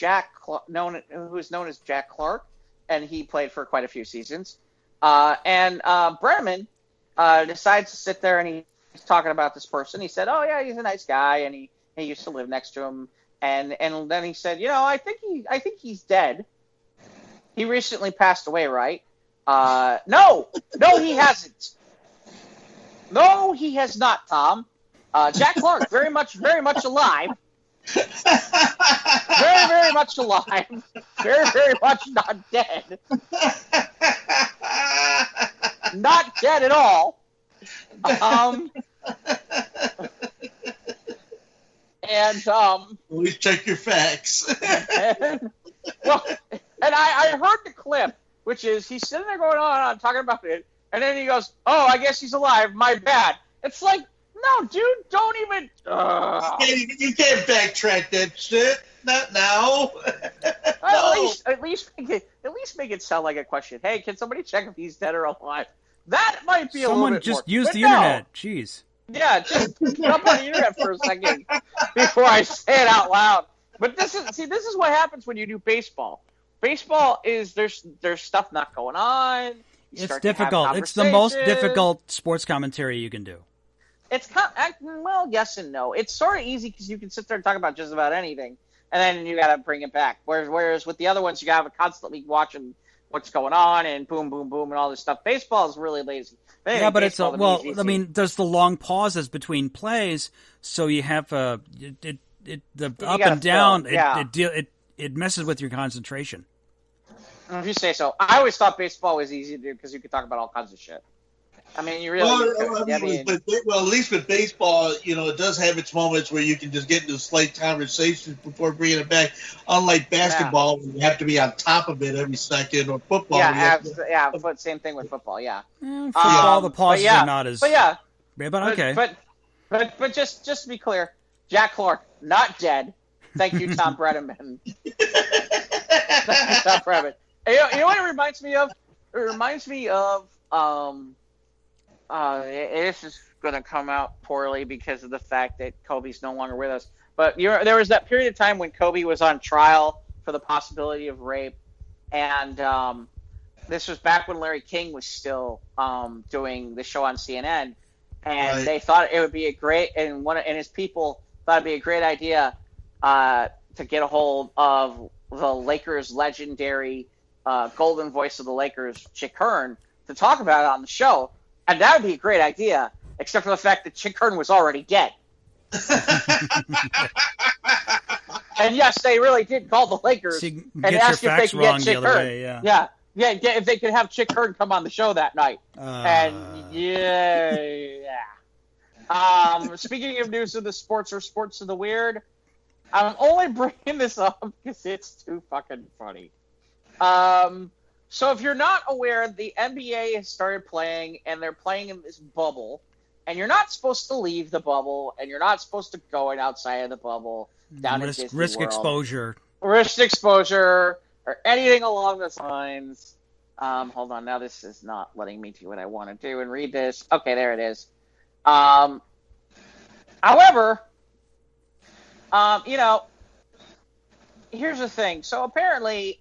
[SPEAKER 3] who's known as Jack Clark, and he played for quite a few seasons. And Brenneman decides to sit there, and he's talking about this person. He said, "Oh yeah, he's a nice guy, and he used to live next to him." And then he said, I think he's dead. He recently passed away, right? No, he hasn't. No, he has not, Tom. Jack Clark, very much alive. Very, very much alive. Very, very much not dead. Not dead at all. And
[SPEAKER 1] always check your facts.
[SPEAKER 3] and I heard the clip, which is he's sitting there going on talking about it, and then he goes, "Oh, I guess he's alive. My bad." It's like, no, dude, don't even.
[SPEAKER 1] You can't backtrack that shit. Not now.
[SPEAKER 3] No. At least make it sound like a question. Hey, can somebody check if he's dead or alive? That might be a little bit more.
[SPEAKER 2] Someone just used the internet. Jeez.
[SPEAKER 3] Yeah, just jump on the internet for a second before I say it out loud. But this is what happens when you do baseball. Baseball is there's stuff not going on.
[SPEAKER 2] It's difficult. It's the most difficult sports commentary you can do.
[SPEAKER 3] It's well, yes and no. It's sort of easy because you can sit there and talk about just about anything, and then you got to bring it back. Whereas with the other ones, you got to constantly watching what's going on and boom, boom, boom, and all this stuff. Baseball is really lazy.
[SPEAKER 2] Yeah, but it's I mean, there's the long pauses between plays, so you have the up and down. It messes with your concentration.
[SPEAKER 3] If you say so. I always thought baseball was easy to do because you could talk about all kinds of shit. I mean, you really.
[SPEAKER 1] Well, at least with baseball, it does have its moments where you can just get into slight conversations before bringing it back. Unlike basketball, where you have to be on top of it every second, or football.
[SPEAKER 3] Same thing with football. Yeah,
[SPEAKER 2] football, the pauses are not as. But okay.
[SPEAKER 3] But just to be clear, Jack Clark not dead. Thank you, Tom Brenneman. Thank you, Tom Brenneman. You know what it reminds me of? It reminds me of this is going to come out poorly because of the fact that Kobe's no longer with us. But there was that period of time when Kobe was on trial for the possibility of rape, and this was back when Larry King was still doing the show on CNN, and they thought it would be a great and his people thought it'd be a great idea to get a hold of the Lakers' legendary golden voice of the Lakers, Chick Hearn, to talk about it on the show. And that would be a great idea, except for the fact that Chick Hearn was already dead. And yes, they really did call the Lakers and ask if they could get Chick Hearn. Yeah, if they could have Chick Hearn come on the show that night. Speaking of news of the sports or sports of the weird, I'm only bringing this up because it's too fucking funny. So if you're not aware, the NBA has started playing, and they're playing in this bubble, and you're not supposed to leave the bubble, and you're not supposed to go outside of the bubble down to Disney World. Risk exposure, or anything along those lines. Hold on, now this is not letting me do what I want to do and read this. Okay, there it is. However, here's the thing. So apparently,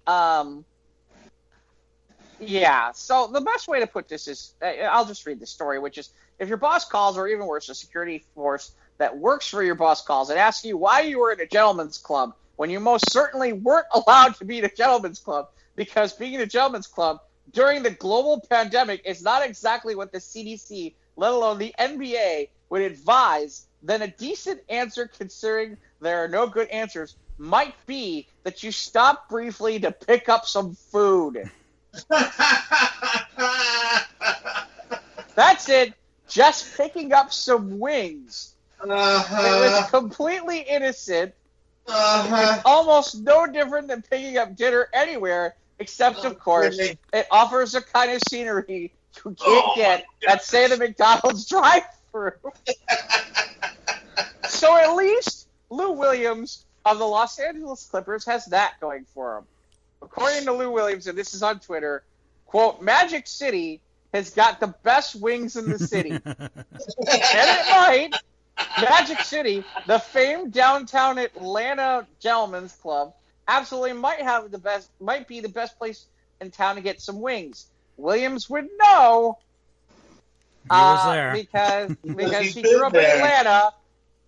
[SPEAKER 3] so the best way to put this is, I'll just read the story, which is, if your boss calls, or even worse, a security force that works for your boss calls and asks you why you were in a gentleman's club when you most certainly weren't allowed to be in a gentleman's club, because being in a gentleman's club during the global pandemic is not exactly what the CDC, let alone the NBA, would advise, then a decent answer, considering there are no good answers, might be that you stop briefly to pick up some food. That's it. Just picking up some wings. It was completely innocent. It's almost no different than picking up dinner anywhere, except, of course, it offers a kind of scenery you can't get at, say, the McDonald's drive-thru. So at least Lou Williams of the Los Angeles Clippers has that going for him. According to Lou Williams, and this is on Twitter, quote, Magic City has got the best wings in the city. And it might. Magic City, the famed downtown Atlanta Gentlemen's Club, absolutely might be the best place in town to get some wings. Williams would know.
[SPEAKER 2] He was there.
[SPEAKER 3] Because he grew up in Atlanta.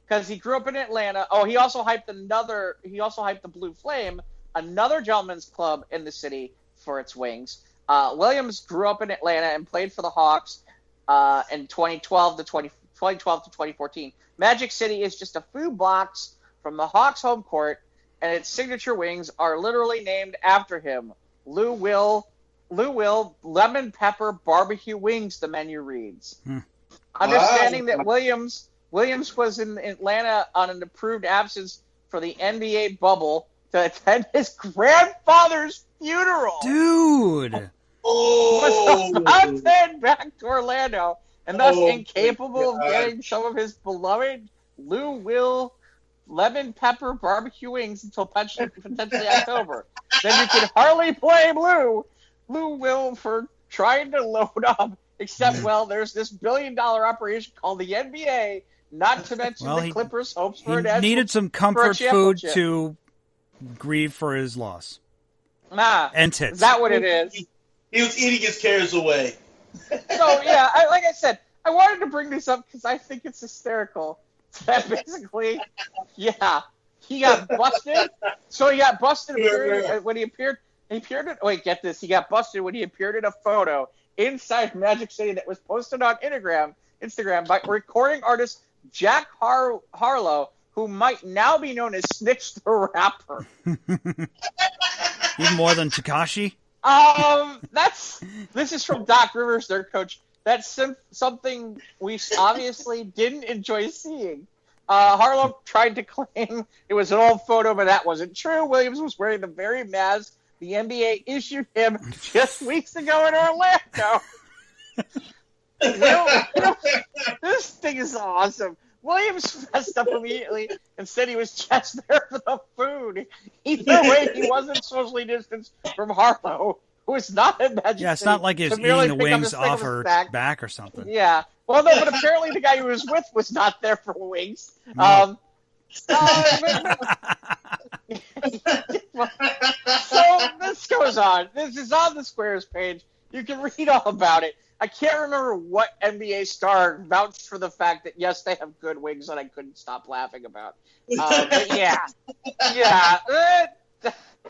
[SPEAKER 3] Because he grew up in Atlanta. Oh, he also hyped the Blue Flame, another gentleman's club in the city, for its wings. Williams grew up in Atlanta and played for the Hawks in 2012 to 2014. Magic City is just a few blocks from the Hawks' home court, and its signature wings are literally named after him. Lou Will Lemon Pepper Barbecue Wings, the menu reads. Understanding that Williams was in Atlanta on an approved absence for the NBA bubble to attend his grandfather's funeral.
[SPEAKER 2] Dude!
[SPEAKER 3] Was about to head back to Orlando, and thus incapable of getting some of his beloved Lou Will Lemon Pepper Barbecue Wings until potentially October. Then you can hardly blame Lou Will for trying to load up Except, well, there's this billion-dollar operation called the NBA, not to mention the Clippers' hopes for an
[SPEAKER 2] needed some comfort food to grieve for his loss. And tits.
[SPEAKER 3] Is that what it is?
[SPEAKER 1] He was eating his cares away.
[SPEAKER 3] So, yeah, like I said, I wanted to bring this up because I think it's hysterical. That basically, yeah, he got busted. So he got busted when he appeared. Wait, get this. He got busted when he appeared in a photo inside Magic City that was posted on Instagram by recording artist Jack Harlow, who might now be known as Snitch the Rapper.
[SPEAKER 2] Even more than Tekashi?
[SPEAKER 3] This is from Doc Rivers, their coach. That's something we obviously didn't enjoy seeing. Harlow tried to claim it was an old photo, but that wasn't true. Williams was wearing the very mask the NBA issued him just weeks ago in Orlando. This thing is awesome. Williams messed up immediately and said he was just there for the food. Either way, he wasn't socially distanced from Harlow, who was not at Magic City.
[SPEAKER 2] Yeah, it's not like he was eating the wings off her back or something.
[SPEAKER 3] Yeah. Well, no, but apparently the guy he was with was not there for wings.
[SPEAKER 2] No.
[SPEAKER 3] So this goes on. This is on the Squares page. You can read all about it. I can't remember what NBA star vouched for the fact that, yes, they have good wings that I couldn't stop laughing about. But yeah.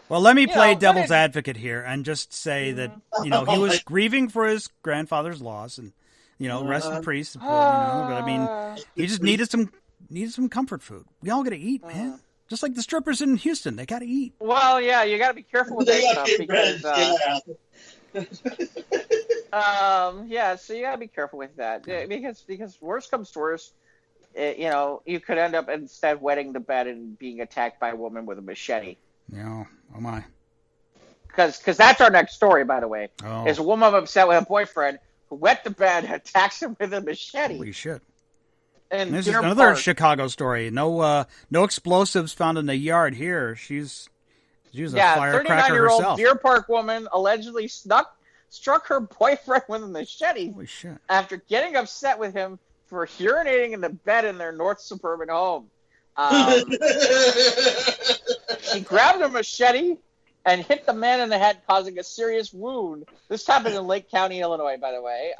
[SPEAKER 2] Well, let me play devil's advocate here and just say that, he was grieving for his grandfather's loss and, rest in peace. But I mean, he just needed some comfort food. We all got to eat, man. Just like the strippers in Houston, they got to eat.
[SPEAKER 3] Well, yeah, you got to be careful with that stuff because, so you got to be careful with that because worst comes to worst, you could end up instead wetting the bed and being attacked by a woman with a machete.
[SPEAKER 2] Yeah, oh my.
[SPEAKER 3] Because that's our next story, by the way.
[SPEAKER 2] Oh.
[SPEAKER 3] Is a woman upset with a boyfriend who wet the bed and attacks him with a machete.
[SPEAKER 2] Holy shit.
[SPEAKER 3] And
[SPEAKER 2] this is another Chicago story. No explosives found in the yard here. She was a firecracker
[SPEAKER 3] 39-year-old
[SPEAKER 2] herself.
[SPEAKER 3] Deer Park woman allegedly struck her boyfriend with a machete.
[SPEAKER 2] Holy shit.
[SPEAKER 3] After getting upset with him for urinating in the bed in their North suburban home. She grabbed a machete and hit the man in the head, causing a serious wound. This happened in Lake County, Illinois, by the way.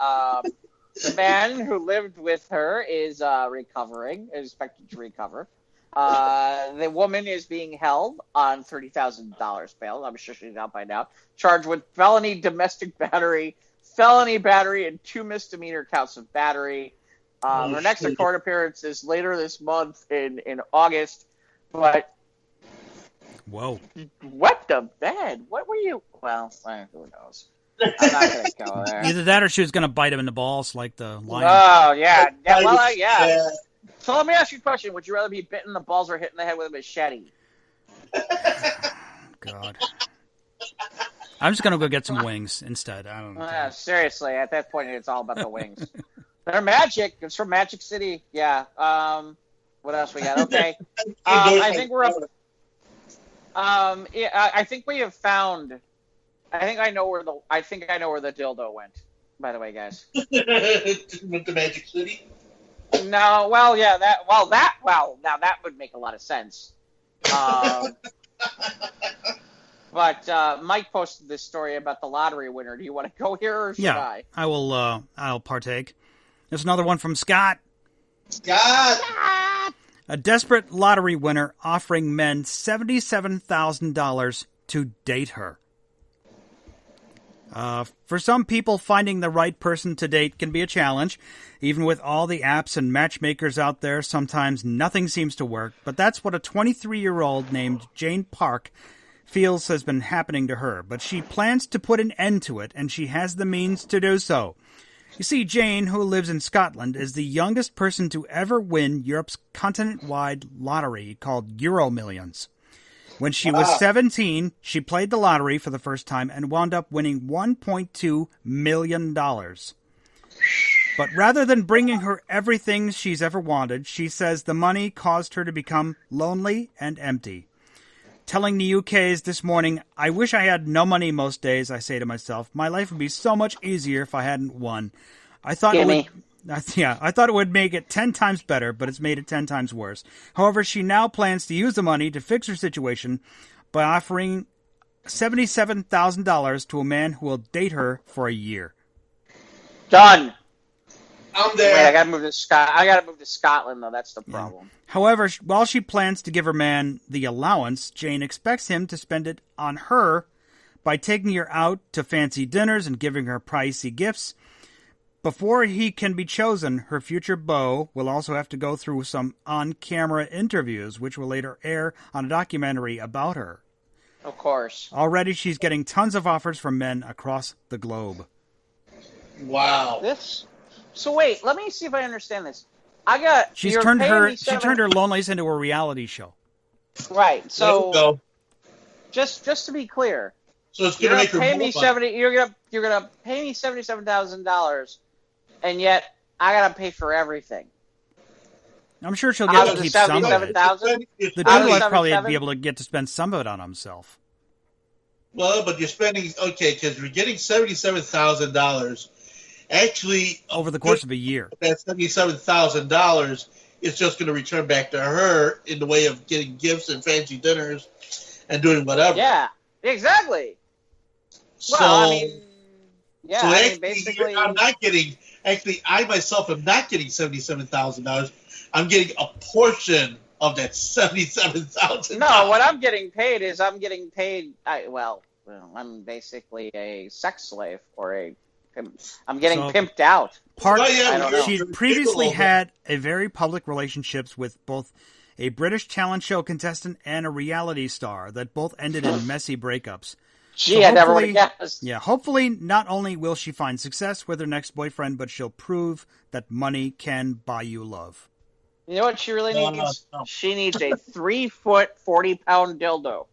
[SPEAKER 3] The man who lived with her is expected to recover. The woman is being held on $30,000 bail. I'm sure she's out by now. Charged with felony domestic battery, felony battery, and 2 misdemeanor counts of battery. Her next court appearance is later this month in August. But
[SPEAKER 2] whoa,
[SPEAKER 3] what the bed? What were you? Well, who knows? I'm not going to go there.
[SPEAKER 2] Either that or she was going to bite him in the balls like the lion.
[SPEAKER 3] Oh, yeah. Yeah. So let me ask you a question. Would you rather be bitten in the balls or hit in the head with a machete?
[SPEAKER 2] God. I'm just going to go get some wings instead. I don't know.
[SPEAKER 3] Seriously, at that point, it's all about the wings. They're magic. It's from Magic City. Yeah. What else we got? Okay. I think we're up. I think we have found. I think I know where the dildo went. By the way, guys.
[SPEAKER 1] Went to Magic City.
[SPEAKER 3] No. Well, yeah. Now that would make a lot of sense. But Mike posted this story about the lottery winner. Do you want to go here or should I?
[SPEAKER 2] I will. I'll partake. There's another one from Scott.
[SPEAKER 1] Scott!
[SPEAKER 2] A desperate lottery winner offering men $77,000 to date her. For some people, finding the right person to date can be a challenge. Even with all the apps and matchmakers out there, sometimes nothing seems to work. But that's what a 23-year-old named Jane Park feels has been happening to her. But she plans to put an end to it, and she has the means to do so. You see, Jane, who lives in Scotland, is the youngest person to ever win Europe's continent-wide lottery called Euro Millions. When she was 17, she played the lottery for the first time and wound up winning $1.2 million. But rather than bringing her everything she's ever wanted, she says the money caused her to become lonely and empty. Telling the UKs this morning, I wish I had no money most days, I say to myself. My life would be so much easier if I hadn't won. I thought it would make it 10 times better, but it's made it 10 times worse. However, she now plans to use the money to fix her situation by offering $77,000 to a man who will date her for a year.
[SPEAKER 3] Done.
[SPEAKER 1] I'm there.
[SPEAKER 3] Wait, I gotta move to Scotland, though. That's the problem.
[SPEAKER 2] Yeah. However, while she plans to give her man the allowance, Jane expects him to spend it on her by taking her out to fancy dinners and giving her pricey gifts. Before he can be chosen, her future beau will also have to go through some on-camera interviews, which will later air on a documentary about her.
[SPEAKER 3] Of course.
[SPEAKER 2] Already, she's getting tons of offers from men across the globe.
[SPEAKER 1] Wow.
[SPEAKER 3] So wait, let me see if I understand this.
[SPEAKER 2] She's turned her loneliness into a reality show.
[SPEAKER 3] Right. So just to be clear,
[SPEAKER 1] so it's gonna make her
[SPEAKER 3] pay me you're gonna pay me $77,000, and yet I gotta pay for everything.
[SPEAKER 2] I'm sure she'll get to keep some of it. The dude will probably be able to get to spend some of it on himself.
[SPEAKER 1] Well, but you're spending because you're getting $77,000. Actually,
[SPEAKER 2] over the course of a year,
[SPEAKER 1] that $77,000 is just going to return back to her in the way of getting gifts and fancy dinners and doing whatever.
[SPEAKER 3] Yeah, exactly.
[SPEAKER 1] So,
[SPEAKER 3] well, I mean,
[SPEAKER 1] basically, I'm not getting. Actually, I myself am not getting $77,000. I'm getting a portion of that $77,000.
[SPEAKER 3] No, what I'm getting paid is I'm basically a sex slave or I'm getting pimped out.
[SPEAKER 2] She previously had a very public relationships with both a British talent show contestant and a reality star that both ended in messy breakups.
[SPEAKER 3] I never would have guessed.
[SPEAKER 2] Yeah, hopefully not only will she find success with her next boyfriend, but she'll prove that money can buy you love.
[SPEAKER 3] You know what she really needs? No. She needs a 3-foot, 40-pound dildo.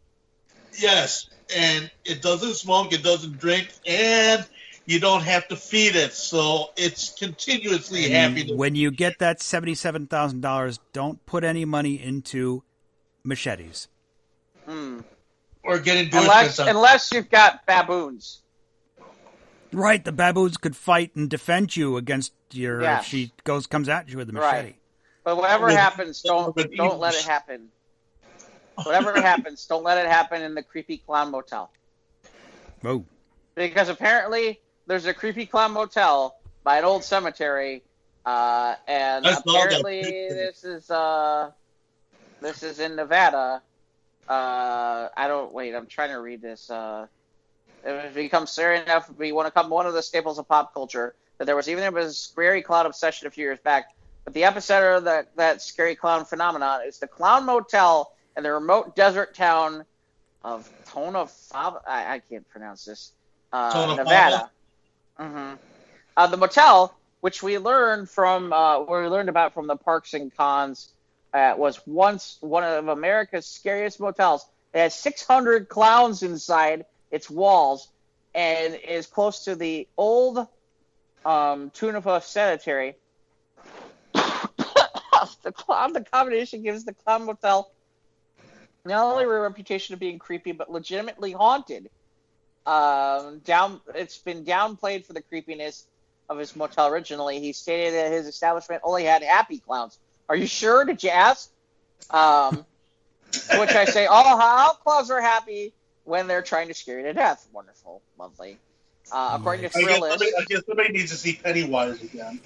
[SPEAKER 1] Yes, and it doesn't smoke, it doesn't drink, and you don't have to feed it, so it's continuously happy.
[SPEAKER 2] When you get that $77,000, don't put any money into machetes.
[SPEAKER 1] Or get into
[SPEAKER 3] unless you've got baboons.
[SPEAKER 2] Right, the baboons could fight and defend you against your if she comes at you with a machete.
[SPEAKER 3] Right. But whatever happens, don't let it happen. Whatever happens, don't let it happen in the creepy clown motel.
[SPEAKER 2] Oh. Because
[SPEAKER 3] apparently there's a creepy clown motel by an old cemetery, and apparently this is in Nevada. I'm trying to read this. It becomes serious enough to be one of the staples of pop culture that there was a scary clown obsession a few years back. But the epicenter of that scary clown phenomenon is the Clown Motel in the remote desert town of Tonopah. I can't pronounce this. Nevada. Mm-hmm. The motel, which we learned about from the Parks and Cons, was once one of America's scariest motels. It has 600 clowns inside its walls and is close to the old Tonopah Cemetery. The combination gives the Clown Motel not only a reputation of being creepy, but legitimately haunted. It's been downplayed for the creepiness of his motel originally. He stated that his establishment only had happy clowns. Are you sure? Did you ask? To which I say, all clowns are happy when they're trying to scare you to death. Wonderful. Lovely. According to Thrillist...
[SPEAKER 1] I guess somebody needs to see Pennywise again.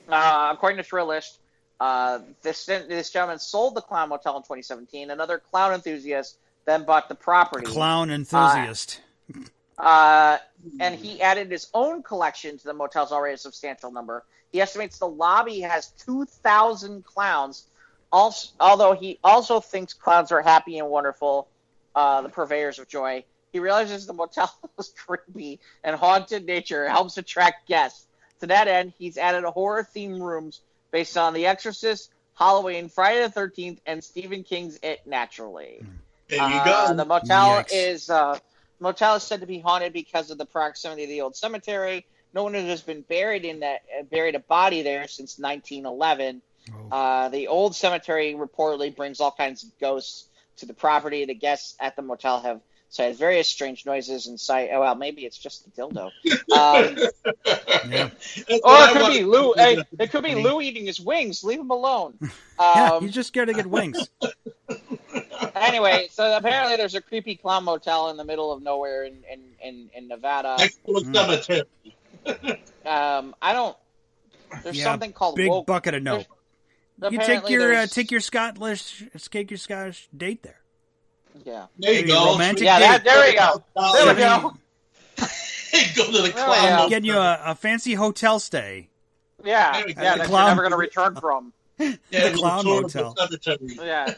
[SPEAKER 3] According to Thrillist, this gentleman sold the Clown Motel in 2017. Another clown enthusiast then bought the property.
[SPEAKER 2] Clown enthusiast.
[SPEAKER 3] And he added his own collection to the motel's already a substantial number. He estimates the lobby has 2,000 clowns, although he also thinks clowns are happy and wonderful, the purveyors of joy. He realizes the motel's creepy and haunted nature helps attract guests. To that end, he's added horror-themed rooms based on The Exorcist, Halloween, Friday the 13th, and Stephen King's It Naturally.
[SPEAKER 1] There you go.
[SPEAKER 3] The motel is said to be haunted because of the proximity of the old cemetery. No one has been buried a body there since 1911. Oh. The old cemetery reportedly brings all kinds of ghosts to the property. The guests at the motel have cited various strange noises and maybe it's just the dildo.
[SPEAKER 2] Yeah.
[SPEAKER 3] Or it could be Lou. It could be Lou eating his wings. Leave him alone.
[SPEAKER 2] Yeah, he's just scared to get wings.
[SPEAKER 3] Anyway, so apparently there's a creepy clown motel in the middle of nowhere in Nevada.
[SPEAKER 1] Next to a cemetery.
[SPEAKER 3] There's something called
[SPEAKER 2] Big
[SPEAKER 3] woke.
[SPEAKER 2] Bucket of No. You take your Scottish date there.
[SPEAKER 3] Yeah.
[SPEAKER 1] There you go.
[SPEAKER 2] Romantic
[SPEAKER 3] date. There we go. There we go.
[SPEAKER 1] Go to the clown.
[SPEAKER 2] Getting you a fancy hotel stay.
[SPEAKER 3] Yeah, that you're never going to return from.
[SPEAKER 2] The clown motel.
[SPEAKER 3] Yeah.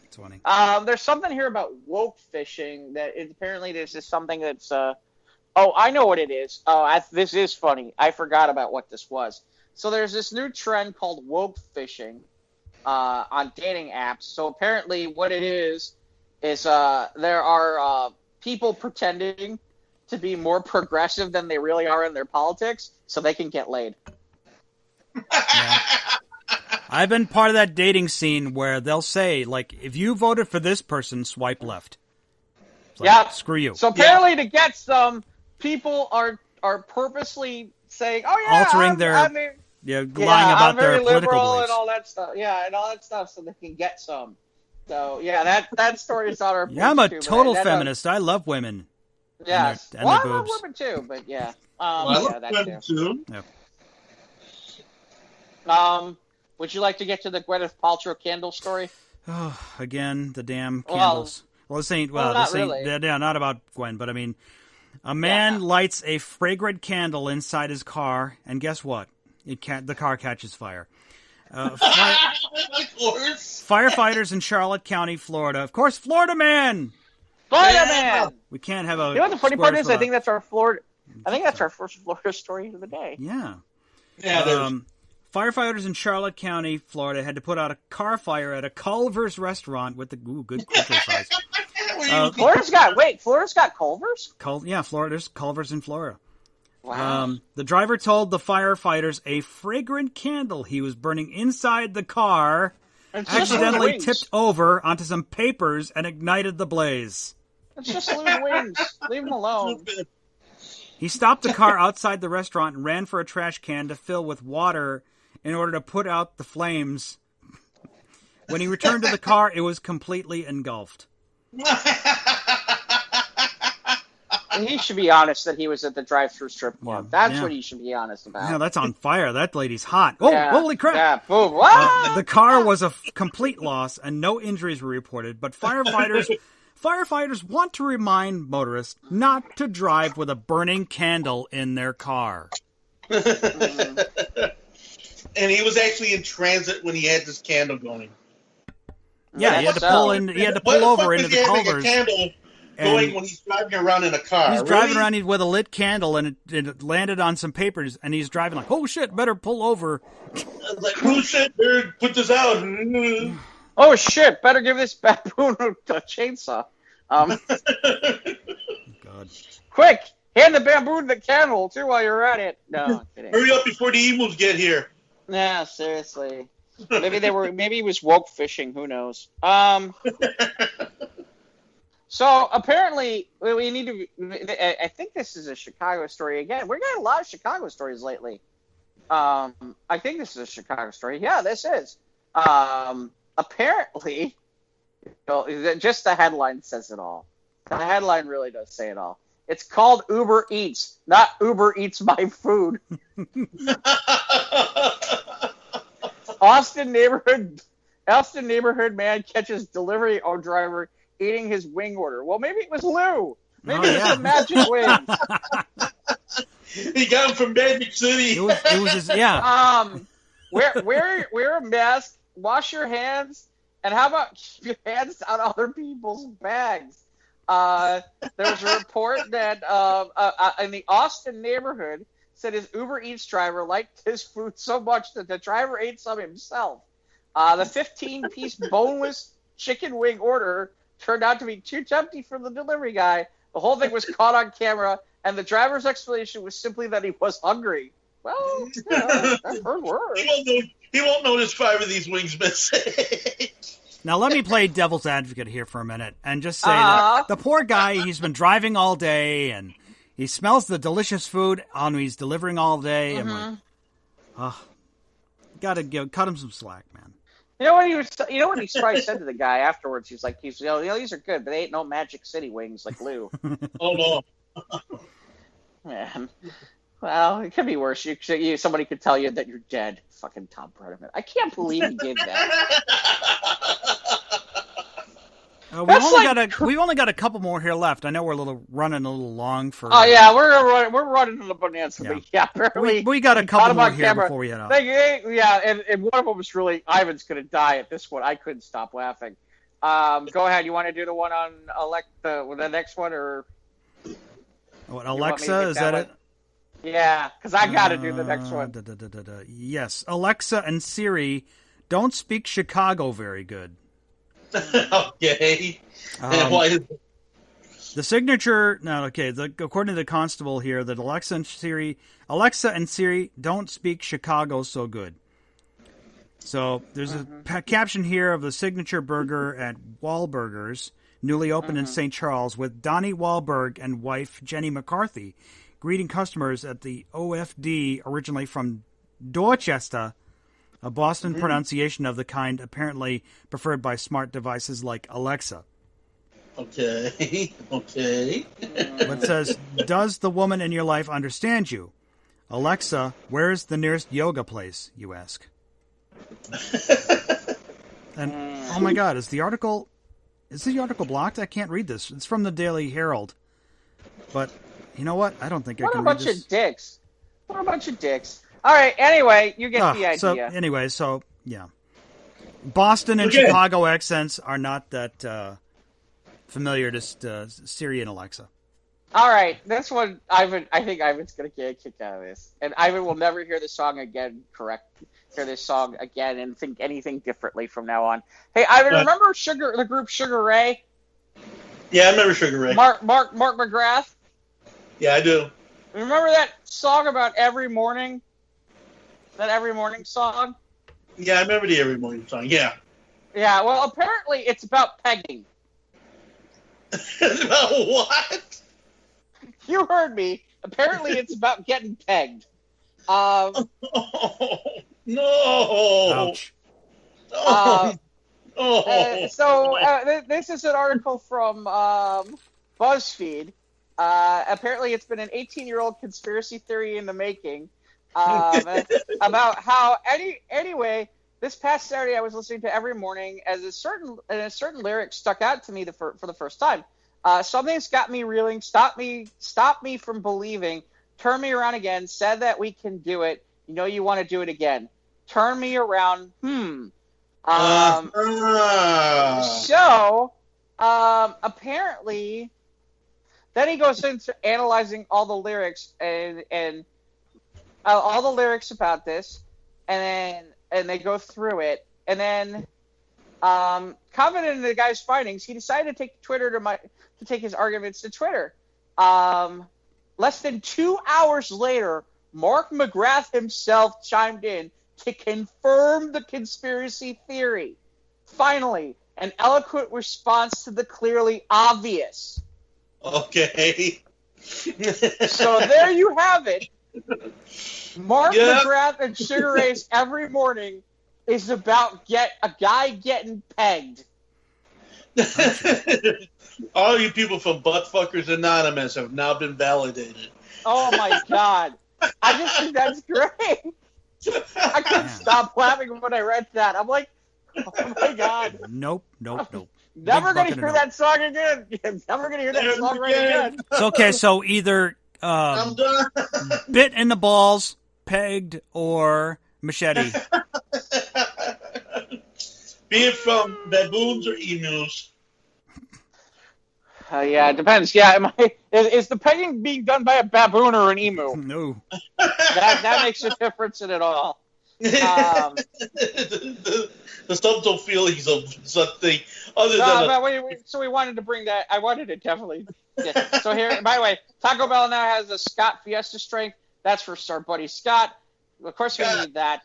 [SPEAKER 2] It's funny.
[SPEAKER 3] There's something here about woke fishing that apparently this is something that's. I know what it is. This is funny. I forgot about what this was. So there's this new trend called woke fishing on dating apps. So apparently what it is there are people pretending to be more progressive than they really are in their politics so they can get laid.
[SPEAKER 2] Yeah. I've been part of that dating scene where they'll say, like, if you voted for this person, swipe left. Screw you.
[SPEAKER 3] So apparently to get some, people are purposely saying,
[SPEAKER 2] altering lying about their political beliefs.
[SPEAKER 3] And all that stuff. Yeah, and all that stuff so they can get some. So, yeah, that story is on our page.
[SPEAKER 2] Yeah, I'm a total feminist. I love women.
[SPEAKER 3] Yes.
[SPEAKER 2] And their
[SPEAKER 3] I
[SPEAKER 2] boobs.
[SPEAKER 3] love women too, but yeah.
[SPEAKER 1] I love women too.
[SPEAKER 2] Yeah.
[SPEAKER 3] Would you like to get to the Gwyneth Paltrow candle story?
[SPEAKER 2] Oh, again, the damn candles. This ain't
[SPEAKER 3] really.
[SPEAKER 2] Not about Gwen, but I mean, a man lights a fragrant candle inside his car, and guess what? The car catches fire.
[SPEAKER 1] Of course.
[SPEAKER 2] Firefighters in Charlotte County, Florida. Of course, Florida man.
[SPEAKER 3] Florida man.
[SPEAKER 2] We can't have a.
[SPEAKER 3] You know what the funny part is? I think that's our Florida. I think that's our first Florida story of the day.
[SPEAKER 2] Yeah.
[SPEAKER 1] Yeah.
[SPEAKER 2] Firefighters in Charlotte County, Florida, had to put out a car fire at a Culver's restaurant with the good exercise.
[SPEAKER 3] Florida's got Culver's?
[SPEAKER 2] There's Culver's in Florida.
[SPEAKER 3] Wow.
[SPEAKER 2] The driver told the firefighters a fragrant candle he was burning inside the car accidentally tipped over onto some papers and ignited the blaze.
[SPEAKER 3] It's just little wings. Leave them alone.
[SPEAKER 2] He stopped the car outside the restaurant and ran for a trash can to fill with water in order to put out the flames. When he returned to the car, it was completely engulfed.
[SPEAKER 3] And he should be honest that he was at the drive-thru strip club. That's what he should be honest about.
[SPEAKER 2] Yeah, that's on fire. That lady's hot. Oh, holy crap.
[SPEAKER 3] Yeah, boom.
[SPEAKER 2] The car was a complete loss and no injuries were reported, but firefighters want to remind motorists not to drive with a burning candle in their car.
[SPEAKER 1] And he was actually in transit when he had this candle going.
[SPEAKER 2] Yeah, he had to pull over into the Culver's.
[SPEAKER 1] Going when he's driving around in a car.
[SPEAKER 2] He's driving around with a lit candle, and it landed on some papers, and he's driving like, oh shit, better pull over.
[SPEAKER 1] Like, oh shit, better put this out.
[SPEAKER 3] Oh shit, better give this baboon a chainsaw.
[SPEAKER 2] God.
[SPEAKER 3] Quick, hand the baboon the candle, too, while you're at it. No, I'm kidding.
[SPEAKER 1] Hurry up before the emos get here.
[SPEAKER 3] Nah, seriously. Maybe he was woke fishing, who knows. So apparently we need to. I think this is a Chicago story again. We're getting a lot of Chicago stories lately. I think this is a Chicago story. Yeah, this is. Apparently, just the headline says it all. The headline really does say it all. It's called Uber Eats, not Uber Eats My Food. Austin neighborhood man catches delivery driver eating his wing order. Well, maybe it was Lou. Maybe it was the magic wings.
[SPEAKER 1] He got them from Magic City.
[SPEAKER 2] It was his,
[SPEAKER 3] wear a mask, wash your hands, and how about keep your hands out of other people's bags? There was a report that in the Austin neighborhood said his Uber Eats driver liked his food so much that the driver ate some himself. The 15-piece boneless chicken wing order turned out to be too tempting for the delivery guy. The whole thing was caught on camera, and the driver's explanation was simply that he was hungry. Well, I've heard words.
[SPEAKER 1] He won't notice 5 of these wings missing.
[SPEAKER 2] Now, let me play devil's advocate here for a minute and just say that the poor guy, he's been driving all day and he smells the delicious food on he's delivering all day.
[SPEAKER 3] Mm-hmm.
[SPEAKER 2] I'm like, gotta cut him some slack, man.
[SPEAKER 3] You know what he probably said to the guy afterwards? He's like, these are good, but they ain't no Magic City wings like Lou.
[SPEAKER 1] Oh no.
[SPEAKER 3] Man. Well, it could be worse. Somebody could tell you that you're dead. Fucking Tom Brenneman. I can't believe he did that.
[SPEAKER 2] We've only got a couple more here left. I know we're running a little long for.
[SPEAKER 3] Oh yeah, we're running to the bonanza.
[SPEAKER 2] Yeah.
[SPEAKER 3] But yeah, apparently
[SPEAKER 2] we got a couple more here before we head out.
[SPEAKER 3] And one of them was really Ivan's gonna die at this one. I couldn't stop laughing. Go ahead. You want to do the one on the next one, or
[SPEAKER 2] what? Alexa, is that it?
[SPEAKER 3] Yeah, because I got to do the next one.
[SPEAKER 2] Yes, Alexa and Siri don't speak Chicago very good.
[SPEAKER 1] Okay.
[SPEAKER 2] The signature. No, okay. According to the constable here, that Alexa and Siri don't speak Chicago so good. So there's a caption here of the signature burger at Wahlburgers, newly opened in St. Charles, with Donnie Wahlberg and wife Jenny McCarthy greeting customers at the OFD, originally from Dorchester, a Boston pronunciation of the kind apparently preferred by smart devices like Alexa.
[SPEAKER 1] Okay.
[SPEAKER 2] But it says, does the woman in your life understand you? Alexa, where's the nearest yoga place, you ask? And, oh my God, is the article blocked? I can't read this. It's from the Daily Herald. But, you know what? I don't think I can read this.
[SPEAKER 3] What a bunch of dicks. All right, anyway, you get the idea.
[SPEAKER 2] So, yeah. Boston and Chicago accents are not that familiar to Siri and Alexa.
[SPEAKER 3] All right, this one, I think Ivan's going to get a kick out of this. And Ivan will never hear this song again and think anything differently from now on. Hey, Ivan, remember the group Sugar Ray?
[SPEAKER 1] Yeah, I remember Sugar Ray.
[SPEAKER 3] Mark McGrath?
[SPEAKER 1] Yeah, I do.
[SPEAKER 3] Remember that song about every morning? That Every Morning song?
[SPEAKER 1] Yeah, I remember the Every Morning song, yeah.
[SPEAKER 3] Yeah, well, apparently it's about pegging.
[SPEAKER 1] About what?
[SPEAKER 3] You heard me. Apparently it's about getting pegged.
[SPEAKER 1] No.
[SPEAKER 2] Ouch.
[SPEAKER 3] This is an article from BuzzFeed. Apparently it's been an 18-year-old conspiracy theory in the making about how anyway, this past Saturday I was listening to Every Morning as a certain lyric stuck out to me for the first time. Something's got me reeling, stop me from believing, turn me around again, said that we can do it, you know you want to do it again. Turn me around, So, apparently, then he goes into analyzing all the lyrics and all the lyrics about this, and they go through it, and then, confident in the guy's findings, he decided to take Twitter to take his arguments to Twitter. Less than 2 hours later, Mark McGrath himself chimed in to confirm the conspiracy theory. Finally, an eloquent response to the clearly obvious.
[SPEAKER 1] Okay.
[SPEAKER 3] So there you have it. Mark McGrath and Sugar Ray's Every Morning is about a guy getting pegged.
[SPEAKER 1] All you people from Buttfuckers Anonymous have now been validated.
[SPEAKER 3] Oh my God. I just think that's great. I couldn't stop laughing when I read that. I'm like, oh my God.
[SPEAKER 2] Nope.
[SPEAKER 3] Never going to hear that song again. Never going to hear that song right again.
[SPEAKER 2] It's okay, so either
[SPEAKER 1] I'm done.
[SPEAKER 2] bit in the balls, pegged, or machete.
[SPEAKER 1] Be it from baboons or emus.
[SPEAKER 3] Yeah, it depends. Yeah, is the pegging being done by a baboon or an emu?
[SPEAKER 2] No.
[SPEAKER 3] That makes a difference in it all.
[SPEAKER 1] The subtle feelings of something other than.
[SPEAKER 3] So we wanted to bring that. I wanted to definitely. Yeah. So here, by the way, Taco Bell now has a Scott Fiesta strength. That's for our buddy Scott. Of course, we need that.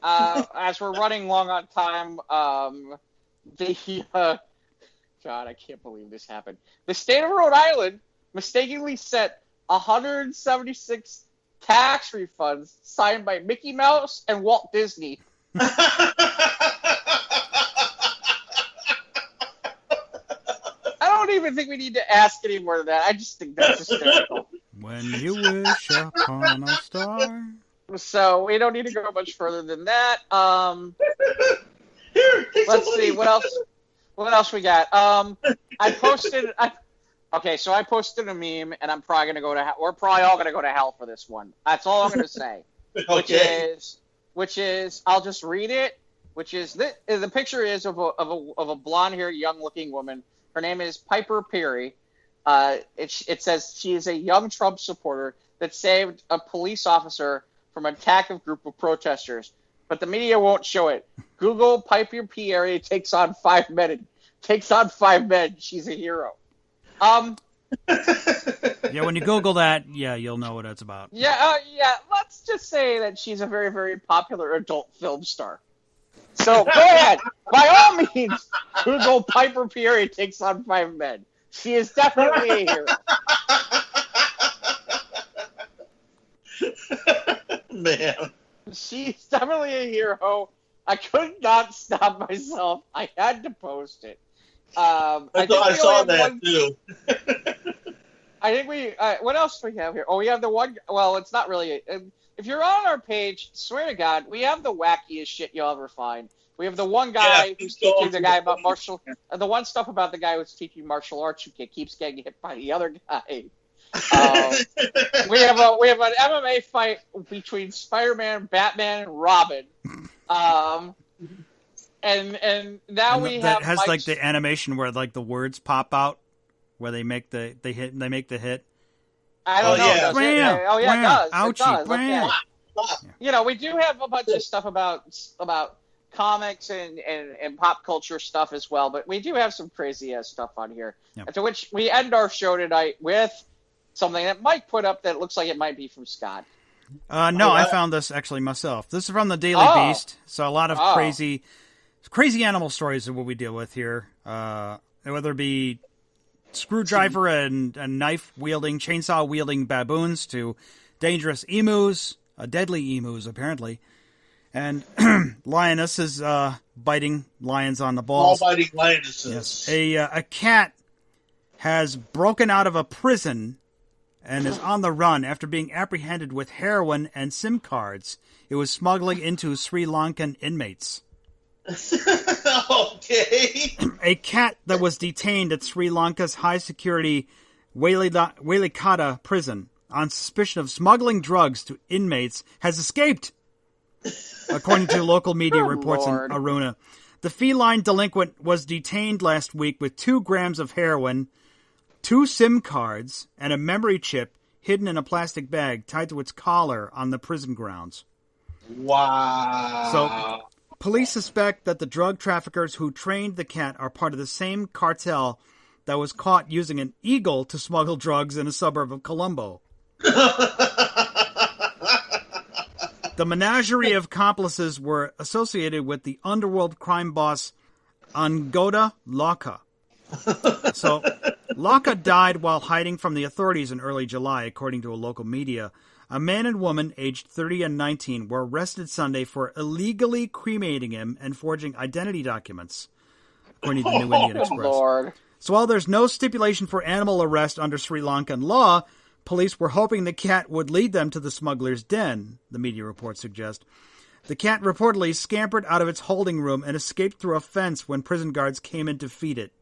[SPEAKER 3] as we're running long on time, God, I can't believe this happened. The state of Rhode Island mistakenly sent 176 tax refunds signed by Mickey Mouse and Walt Disney. I don't even think we need to ask any more than that. I just think that's hysterical.
[SPEAKER 2] When you wish upon a star.
[SPEAKER 3] So we don't need to go much further than that. Let's see what else. What else we got? I posted a meme, and I'm probably gonna go to hell. We're probably all gonna go to hell for this one. That's all I'm gonna say.
[SPEAKER 1] Okay.
[SPEAKER 3] Which is, I'll just read it. Which is the picture is of a blonde-haired, young-looking woman. Her name is Piper Perry. It says she is a young Trump supporter that saved a police officer from an attack of group of protesters, but the media won't show it. Google Piper Perry takes on 5 men. She's a hero.
[SPEAKER 2] Yeah, when you Google that, you'll know what it's about.
[SPEAKER 3] Yeah. Let's just say that she's a very, very popular adult film star. So go ahead, by all means, Google Piper Perry takes on 5 men. She is definitely a hero.
[SPEAKER 1] Man.
[SPEAKER 3] She's definitely a hero. I could not stop myself. I had to post it.
[SPEAKER 1] I saw that too.
[SPEAKER 3] I think what else do we have here? Oh, we have the one. Well, it's not really. If you're on our page, swear to God, we have the wackiest shit you'll ever find. We have the one guy who's teaching the guy about the one stuff about the guy who's teaching martial arts who keeps getting hit by the other guy. We have an MMA fight between Spider-Man, Batman, and Robin. And now we have
[SPEAKER 2] that has like the animation where like the words pop out where they make the hit.
[SPEAKER 3] I don't know.
[SPEAKER 1] Yeah.
[SPEAKER 3] It? Oh yeah, it does.
[SPEAKER 2] Ouchie,
[SPEAKER 3] it does. Okay. You know, we do have a bunch of stuff about comics and pop culture stuff as well, but we do have some crazy ass stuff on here. Yep. To which we end our show tonight with something that Mike put up that looks like it might be from Scott.
[SPEAKER 2] No, I found this actually myself. This is from the Daily Beast. So a lot of crazy animal stories are what we deal with here. Whether it be screwdriver and knife-wielding, chainsaw-wielding baboons to dangerous emus, deadly emus apparently, and lionesses biting lions on the balls.
[SPEAKER 1] All biting lionesses.
[SPEAKER 2] Yes. A cat has broken out of a prison and is on the run after being apprehended with heroin and SIM cards. It was smuggling into Sri Lankan inmates.
[SPEAKER 1] Okay.
[SPEAKER 2] A cat that was detained at Sri Lanka's high-security Welikata prison on suspicion of smuggling drugs to inmates has escaped, according to local media reports in Aruna. The feline delinquent was detained last week with 2 grams of heroin, 2 SIM cards, and a memory chip hidden in a plastic bag tied to its collar on the prison grounds.
[SPEAKER 1] Wow.
[SPEAKER 2] So, police suspect that the drug traffickers who trained the cat are part of the same cartel that was caught using an eagle to smuggle drugs in a suburb of Colombo. The menagerie of accomplices were associated with the underworld crime boss Angoda Laka. So, Laka died while hiding from the authorities in early July, according to a local media. A man and woman, aged 30 and 19, were arrested Sunday for illegally cremating him and forging identity documents, according to the New Indian Express.
[SPEAKER 3] Lord.
[SPEAKER 2] So while there's no stipulation for animal arrest under Sri Lankan law, police were hoping the cat would lead them to the smuggler's den, the media reports suggest. The cat reportedly scampered out of its holding room and escaped through a fence when prison guards came in to feed it.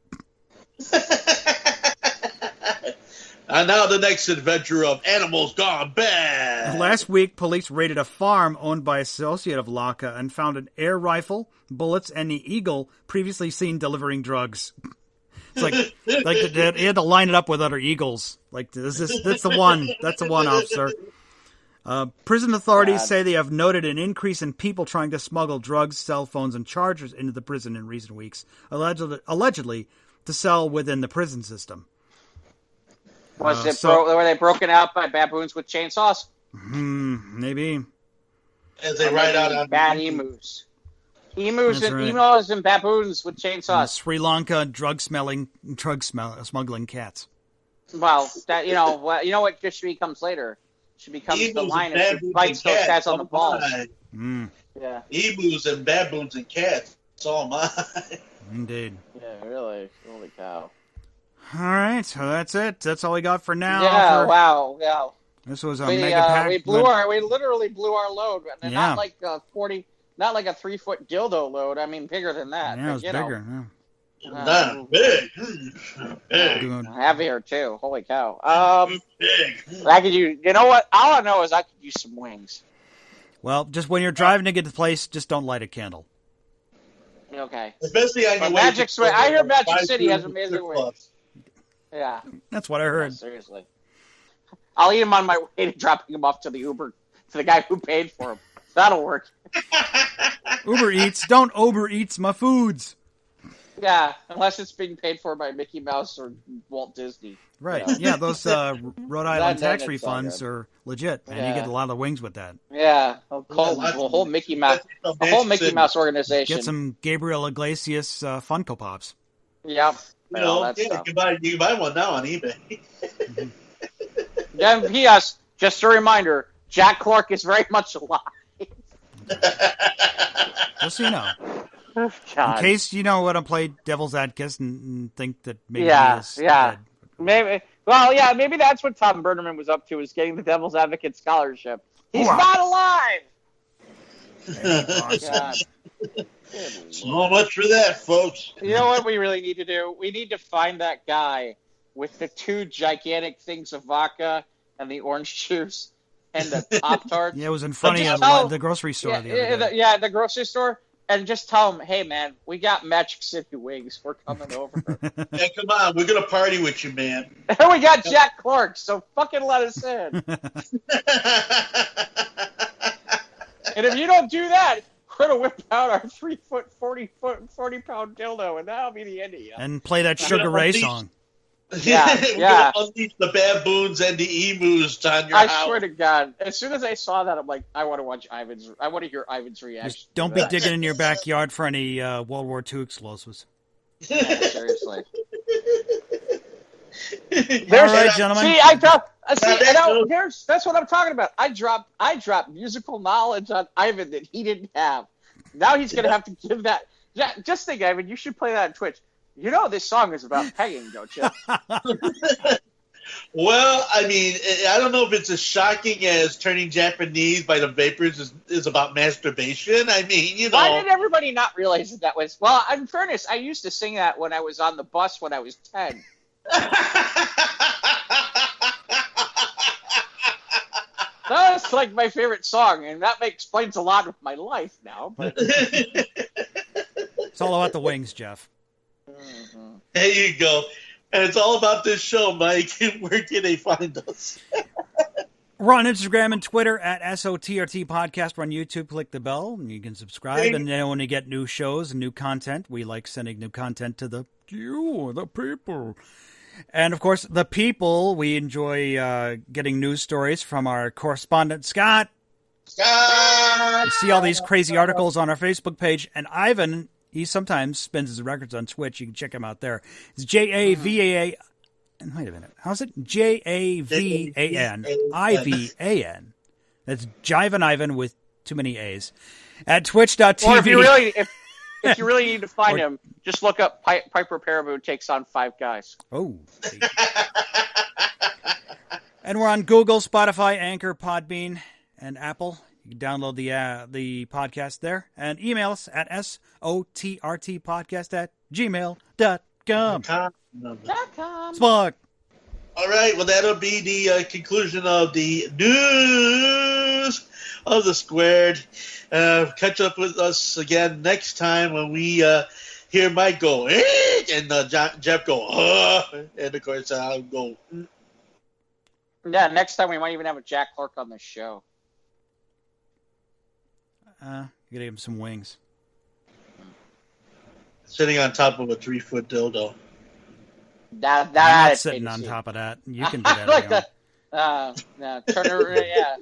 [SPEAKER 1] And now the next adventure of Animals Gone Bad.
[SPEAKER 2] Last week, police raided a farm owned by an associate of Laka and found an air rifle, bullets, and the eagle previously seen delivering drugs. It's like they had to line it up with other eagles. Like, that's the one. That's the one, officer. Prison authorities say they have noted an increase in people trying to smuggle drugs, cell phones, and chargers into the prison in recent weeks, allegedly to sell within the prison system.
[SPEAKER 3] Were they broken out by baboons with chainsaws?
[SPEAKER 2] Maybe.
[SPEAKER 1] As they ride out on
[SPEAKER 3] bad emus. Emus and baboons with chainsaws.
[SPEAKER 2] Sri Lanka drug smuggling cats.
[SPEAKER 3] Well, that you know what just becomes later. She becomes the lioness who bites those cats on the balls. Yeah.
[SPEAKER 1] Emus and baboons and cats. It's all mine.
[SPEAKER 2] Indeed.
[SPEAKER 3] Yeah, really. Holy cow.
[SPEAKER 2] All right, so that's it. That's all we got for now.
[SPEAKER 3] Yeah, wow.
[SPEAKER 2] This was a mega pack.
[SPEAKER 3] We literally blew our load. And not like a 3-foot dildo load. I mean, bigger than that.
[SPEAKER 2] Yeah, it was bigger.
[SPEAKER 1] Big.
[SPEAKER 3] Heavier too. Holy cow. I could use. You know what? All I know is I could use some wings.
[SPEAKER 2] Well, just when you're driving to get to the place, just don't light a candle.
[SPEAKER 3] Okay.
[SPEAKER 1] Especially on your way.
[SPEAKER 3] I hear Magic City has amazing wings. Yeah.
[SPEAKER 2] That's what I heard.
[SPEAKER 3] Seriously. I'll eat them on my way to dropping them off to the Uber, to the guy who paid for them. That'll work.
[SPEAKER 2] Uber Eats, don't Uber Eats my foods.
[SPEAKER 3] Yeah, unless it's being paid for by Mickey Mouse or Walt Disney.
[SPEAKER 2] Right. Yeah, those Rhode Island tax refunds are legit, and you get a lot of wings with that.
[SPEAKER 3] Yeah, the whole Mickey Mouse organization.
[SPEAKER 2] Get some Gabriel Iglesias Funko Pops.
[SPEAKER 3] Yep.
[SPEAKER 1] You can buy one now on eBay.
[SPEAKER 3] Then P.S. Just a reminder: Jack Clark is very much alive.
[SPEAKER 2] Just so you know.
[SPEAKER 3] God.
[SPEAKER 2] In case you know what I played Devil's Advocate and think that maybe he is dead.
[SPEAKER 3] Maybe. Well, yeah, maybe that's what Tom Bernerman was up to, is getting the Devil's Advocate scholarship. He's not alive. God.
[SPEAKER 1] So much for that, folks.
[SPEAKER 3] You know what we really need to do? We need to find that guy with the 2 gigantic things of vodka and the orange juice and the Pop-Tarts.
[SPEAKER 2] Yeah, it was in front of the grocery store the other day.
[SPEAKER 3] The grocery store. And just tell him, hey, man, we got Magic City wings. We're coming over.
[SPEAKER 1] Hey, come on. We're going to party with you, man.
[SPEAKER 3] And we got Jack Clark, so fucking let us in. And if you don't do that, we're going to whip out our 3-foot, 40-pound dildo, and that'll be the end of you.
[SPEAKER 2] And play that Sugar Ray song.
[SPEAKER 3] Yeah.
[SPEAKER 1] We're going to unleash the baboons and the emus on your house.
[SPEAKER 3] I swear to God, as soon as I saw that, I'm like, I want to hear Ivan's reaction.
[SPEAKER 2] Just don't be digging in your backyard for any World War II explosives.
[SPEAKER 3] Yeah, seriously.
[SPEAKER 2] All right, gentlemen.
[SPEAKER 3] See, that's what I'm talking about. I dropped musical knowledge on Ivan that he didn't have. Now he's going to have to give that. Yeah, just think, Ivan, you should play that on Twitch. You know this song is about pegging, don't you?
[SPEAKER 1] Well, I mean, I don't know if it's as shocking as Turning Japanese by the Vapors is about masturbation. I mean, you know.
[SPEAKER 3] Why did everybody not realize that was... Well, in fairness, I used to sing that when I was on the bus when I was 10. That's like my favorite song, and that explains a lot of my life now. But
[SPEAKER 2] it's all about the wings, Jeff.
[SPEAKER 1] Mm-hmm. There you go. And it's all about this show, Mike. Where can they find us?
[SPEAKER 2] We're on Instagram and Twitter at SOTRT Podcast. We're on YouTube. Click the bell, and you can subscribe. And then when you get new shows and new content, we like sending new content to the people. And, of course, the people, we enjoy getting news stories from our correspondent, Scott. You see all these crazy articles on our Facebook page. And Ivan... He sometimes spins his records on Twitch. You can check him out there. It's JAVAA. Wait a minute. How's it? JAVAN IVAN. That's Jivan Ivan with too many A's. At twitch.tv.
[SPEAKER 3] Or if you really need to find him, just look up Piper Perabo takes on 5 guys.
[SPEAKER 2] Oh. And we're on Google, Spotify, Anchor, Podbean, and Apple. You can download the podcast there and email us at sotrtpodcast@gmail.com. Spock.
[SPEAKER 1] All right, well, that'll be the conclusion of the news of the Squared. Catch up with us again next time when we hear Mike go, and Jeff go, and of course I'll go.
[SPEAKER 3] Yeah, next time we might even have a Jack Clark on the show.
[SPEAKER 2] You gotta give him some wings.
[SPEAKER 1] Sitting on top of a 3-foot dildo.
[SPEAKER 2] I'm not sitting on top of that. You can do that.
[SPEAKER 3] Like the Turner, yeah.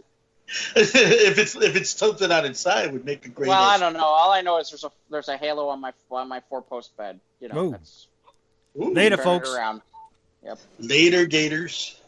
[SPEAKER 1] if it's tilted on its side, it would make a great.
[SPEAKER 3] Well, I don't know. All I know is there's a halo on my 4-post bed. You know,
[SPEAKER 2] Ooh.
[SPEAKER 3] that's
[SPEAKER 2] Later,
[SPEAKER 3] turn it
[SPEAKER 2] folks.
[SPEAKER 3] around. Yep.
[SPEAKER 1] Later, Gators.